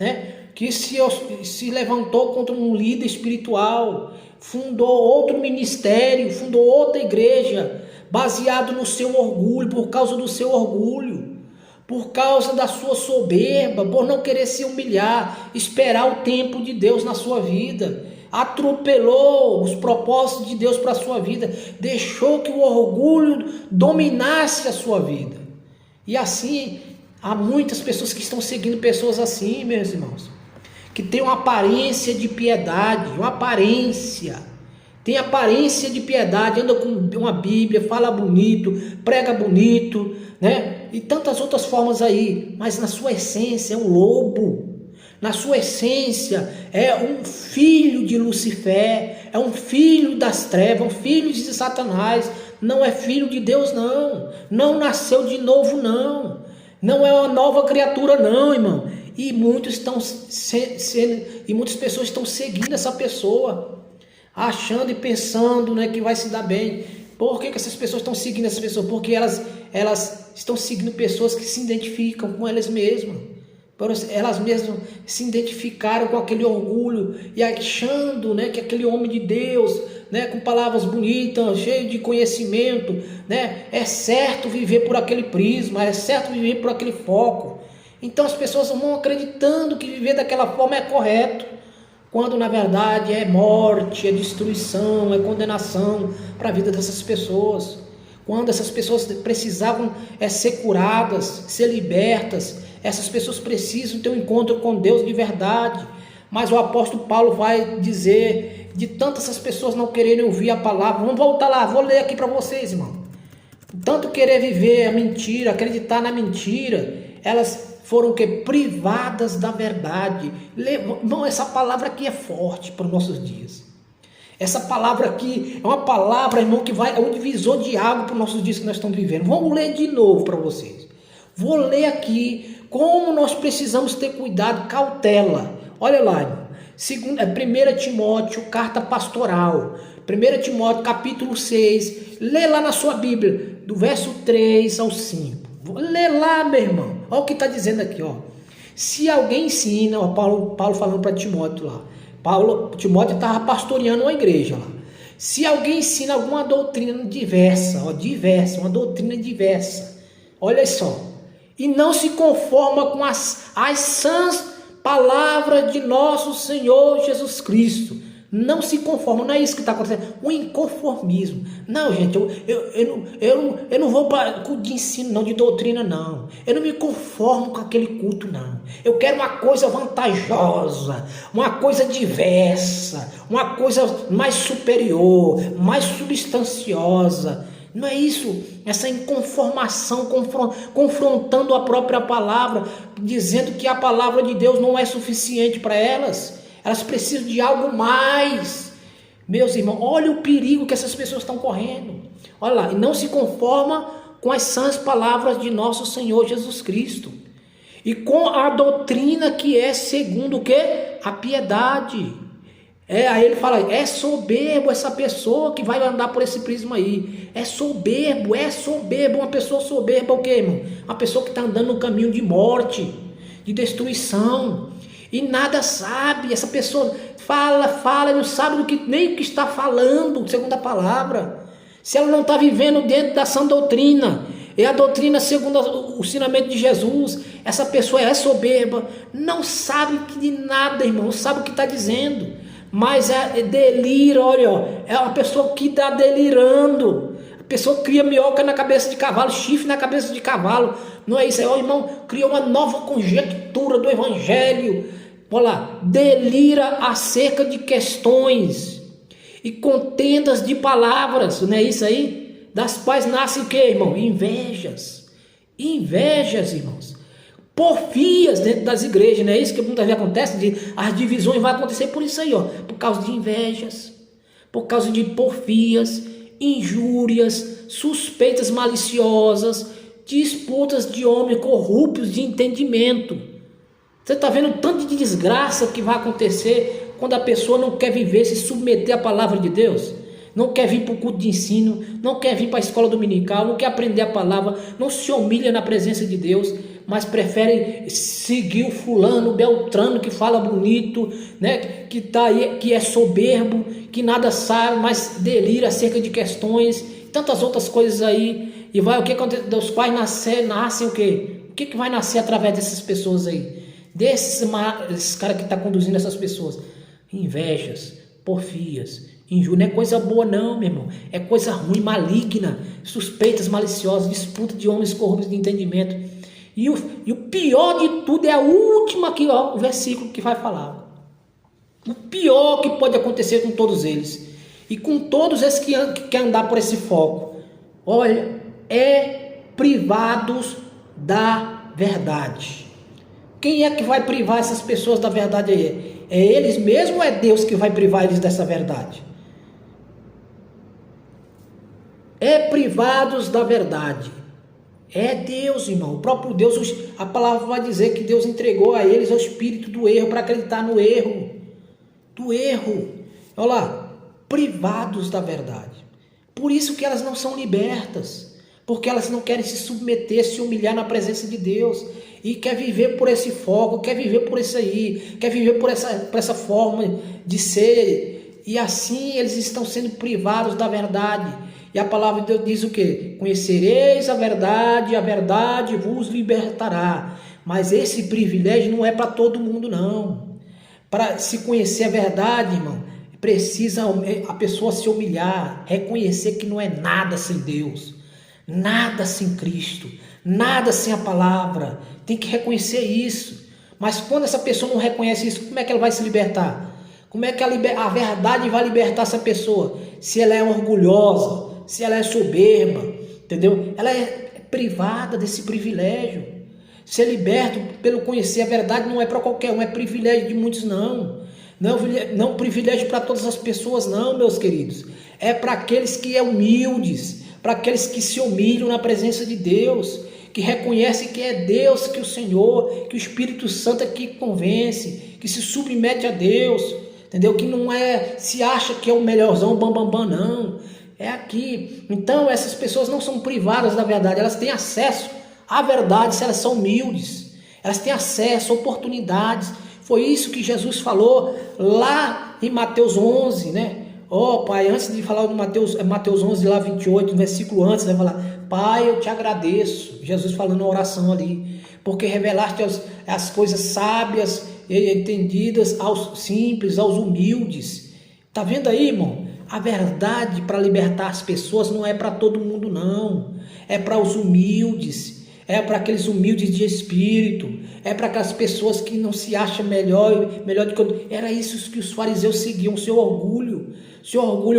né? Que se levantou contra um líder espiritual, fundou outro ministério, fundou outra igreja, baseado no seu orgulho, por causa do seu orgulho, por causa da sua soberba, por não querer se humilhar, esperar o tempo de Deus na sua vida, atropelou os propósitos de Deus para a sua vida, deixou que o orgulho dominasse a sua vida. E assim, há muitas pessoas que estão seguindo pessoas assim, meus irmãos, que tem uma aparência de piedade, tem aparência de piedade, anda com uma Bíblia, fala bonito, prega bonito, né? E tantas outras formas aí, mas na sua essência é um lobo. Na sua essência é um filho de Lucifer, é um filho das trevas, um filho de Satanás, não é filho de Deus não, não nasceu de novo não, não é uma nova criatura não, irmão. E muitas pessoas estão seguindo essa pessoa, achando e pensando, né, que vai se dar bem. Por que essas pessoas estão seguindo essa pessoa? Porque elas estão seguindo pessoas que se identificam com elas mesmas. Elas mesmas se identificaram com aquele orgulho e achando, né, que aquele homem de Deus, né, com palavras bonitas, cheio de conhecimento, né, é certo viver por aquele prisma, é certo viver por aquele foco. Então as pessoas vão acreditando que viver daquela forma é correto, quando na verdade é morte, é destruição, é condenação para a vida dessas pessoas. Quando essas pessoas precisavam ser curadas, ser libertas, essas pessoas precisam ter um encontro com Deus de verdade. Mas o apóstolo Paulo vai dizer, de tantas essas pessoas não quererem ouvir a palavra, vamos voltar lá, vou ler aqui para vocês, irmão. Tanto querer viver a mentira, acreditar na mentira, elas foram privadas da verdade. Irmão, essa palavra aqui é forte para os nossos dias. Essa palavra aqui é uma palavra, irmão, que é um divisor de água para os nossos dias que nós estamos vivendo. Vamos ler de novo para vocês. Vou ler aqui como nós precisamos ter cuidado, cautela. Olha lá, irmão. 1 Timóteo, carta pastoral. 1 Timóteo, capítulo 6. Lê lá na sua Bíblia, do verso 3 ao 5. Lê lá, meu irmão. Olha o que está dizendo aqui, ó. Se alguém ensina, ó, Paulo falando para Timóteo lá. Timóteo estava pastoreando uma igreja lá. Se alguém ensina alguma doutrina diversa, uma doutrina diversa, olha só, e não se conforma com as sãs palavras de nosso Senhor Jesus Cristo, não se conforma, não é isso que está acontecendo, o inconformismo. Não, gente, eu não vou para culto de ensino, não, de doutrina, não. Eu não me conformo com aquele culto, não. Eu quero uma coisa vantajosa, uma coisa diversa, uma coisa mais superior, mais substanciosa. Não é isso, essa inconformação, confrontando a própria palavra, dizendo que a palavra de Deus não é suficiente para elas. Elas precisam de algo mais. Meus irmãos, olha o perigo que essas pessoas estão correndo. Olha lá, e não se conforma com as sãs palavras de nosso Senhor Jesus Cristo. E com a doutrina que é segundo o quê? A piedade. Aí ele fala, é soberbo essa pessoa que vai andar por esse prisma aí. É soberbo. Uma pessoa soberba é o quê, irmão? Uma pessoa que está andando no caminho de morte, de destruição. e nada sabe. Essa pessoa fala e não sabe nem o que está falando, segundo a palavra. Se ela não está vivendo dentro da sã doutrina, é a doutrina segundo o ensinamento de Jesus, essa pessoa é soberba, não sabe de nada, irmão, não sabe o que está dizendo, mas delira, olha, é uma pessoa que está delirando. A pessoa cria minhoca na cabeça de cavalo, chifre na cabeça de cavalo, não é isso aí, ó, irmão, cria uma nova conjectura do evangelho, olha lá, delira acerca de questões e contendas de palavras, não é isso aí? Das quais nascem o que, irmão? Invejas, irmãos, porfias dentro das igrejas, não é isso que muitas vezes acontece? As divisões vão acontecer por isso aí, ó, por causa de invejas, por causa de porfias, injúrias, suspeitas maliciosas, disputas de homens corruptos de entendimento. Você está vendo o tanto de desgraça que vai acontecer quando a pessoa não quer viver, se submeter à palavra de Deus? Não quer vir para o culto de ensino, não quer vir para a escola dominical, não quer aprender a palavra, não se humilha na presença de Deus, mas prefere seguir o fulano, o beltrano que fala bonito, né? Que tá aí, que é soberbo, que nada sabe, mas delira acerca de questões, tantas outras coisas aí. E vai o que acontece? Dos quais nascem o quê? O que vai nascer através dessas pessoas aí? Desses caras que estão conduzindo essas pessoas? Invejas, porfias, injúria. Não é coisa boa não, meu irmão. É coisa ruim, maligna, suspeitas maliciosas, disputa de homens corruptos de entendimento. E o pior de tudo é a última aqui, ó, o versículo que vai falar. O pior que pode acontecer com todos eles. E com todos esses que querem andar por esse foco. Olha, é privados da verdade. Quem é que vai privar essas pessoas da verdade aí? É eles mesmos ou é Deus que vai privar eles dessa verdade? É privados da verdade. É Deus, irmão. O próprio Deus, a palavra vai dizer que Deus entregou a eles o espírito do erro para acreditar no erro. Do erro. Olha lá, privados da verdade. Por isso que elas não são libertas. Porque elas não querem se submeter, se humilhar na presença de Deus. E quer viver por esse foco, quer viver por isso aí, quer viver por essa forma de ser. E assim eles estão sendo privados da verdade. E a palavra de Deus diz o quê? Conhecereis a verdade vos libertará. Mas esse privilégio não é para todo mundo, não. Para se conhecer a verdade, irmão, precisa a pessoa se humilhar, reconhecer que não é nada sem Deus, nada sem Cristo, nada sem a palavra. Tem que reconhecer isso. Mas quando essa pessoa não reconhece isso, como é que ela vai se libertar? Como é que a verdade vai libertar essa pessoa? Se ela é orgulhosa, se ela é soberba, entendeu? Ela é privada desse privilégio. Ser liberto pelo conhecer a verdade não é para qualquer um, é privilégio de muitos não. Não privilégio para todas as pessoas não, meus queridos. É para aqueles que são humildes, para aqueles que se humilham na presença de Deus, que reconhecem que é Deus, que o Senhor, que o Espírito Santo é que convence, que se submete a Deus, entendeu? Que não se acha que é o melhorzão, bambambam, não. É aqui. Então essas pessoas não são privadas da verdade, elas têm acesso à verdade se elas são humildes. Elas têm acesso a oportunidades. Foi isso que Jesus falou lá em Mateus 11, né? Pai, antes de falar de Mateus 11, lá 28, no versículo antes, vai falar: Pai, eu te agradeço. Jesus falando na oração ali, porque revelaste as coisas sábias e entendidas aos simples, aos humildes. Tá vendo aí, irmão? A verdade para libertar as pessoas não é para todo mundo, não. É para os humildes, é para aqueles humildes de espírito, é para aquelas pessoas que não se acham melhor do que... Era isso que os fariseus seguiam, seu orgulho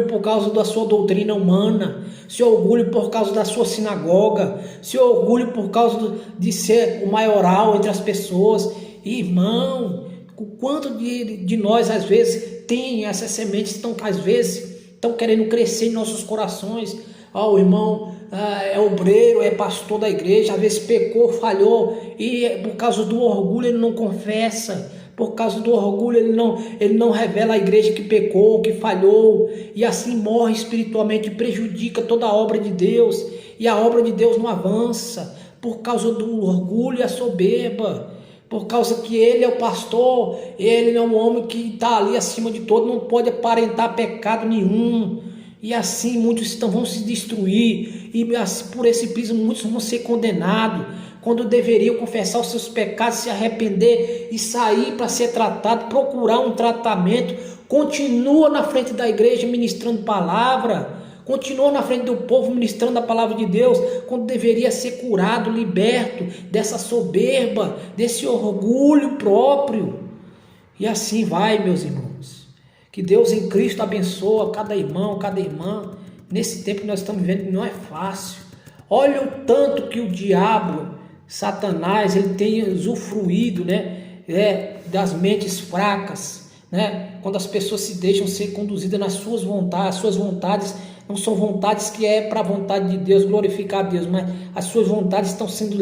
por causa da sua doutrina humana, seu orgulho por causa da sua sinagoga, seu orgulho por causa de ser o maioral entre as pessoas. Irmão, o quanto de nós às vezes tem essas sementes, às vezes estão querendo crescer em nossos corações. O irmão é obreiro, é pastor da igreja, às vezes pecou, falhou, e por causa do orgulho ele não confessa, por causa do orgulho ele não revela à igreja que pecou, que falhou, e assim morre espiritualmente, prejudica toda a obra de Deus, e a obra de Deus não avança, por causa do orgulho e a soberba. por causa que ele é o pastor, ele é um homem que está ali acima de todo, não pode aparentar pecado nenhum. E assim muitos vão se destruir, e assim, por esse prisma muitos vão ser condenados, quando deveriam confessar os seus pecados, se arrepender e sair para ser tratado, procurar um tratamento. Continua na frente da igreja ministrando palavra, continua na frente do povo ministrando a palavra de Deus, quando deveria ser curado, liberto dessa soberba, desse orgulho próprio. E assim vai, meus irmãos. Que Deus em Cristo abençoe cada irmão, cada irmã. Nesse tempo que nós estamos vivendo, não é fácil. Olha o tanto que o diabo, Satanás, ele tem usufruído, das mentes fracas, quando as pessoas se deixam ser conduzidas nas suas vontades não são vontades que é para a vontade de Deus, glorificar a Deus, mas as suas vontades estão sendo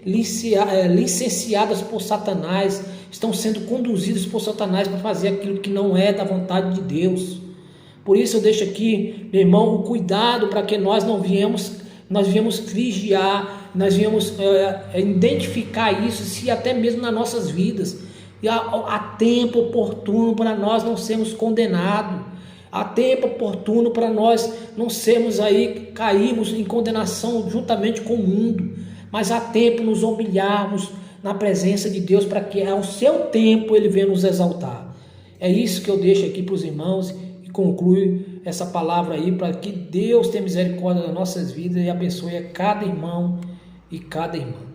licenciadas por Satanás, estão sendo conduzidas por Satanás para fazer aquilo que não é da vontade de Deus. Por isso eu deixo aqui, meu irmão, o cuidado para que nós viemos vigiar, nós viemos identificar isso, se até mesmo nas nossas vidas, e há tempo oportuno para nós não sermos condenados, há tempo oportuno para nós não sermos cairmos em condenação juntamente com o mundo, mas há tempo nos humilharmos na presença de Deus, para que ao seu tempo Ele venha nos exaltar. É isso que eu deixo aqui para os irmãos e concluo essa palavra aí, para que Deus tenha misericórdia das nossas vidas e abençoe a cada irmão e cada irmã.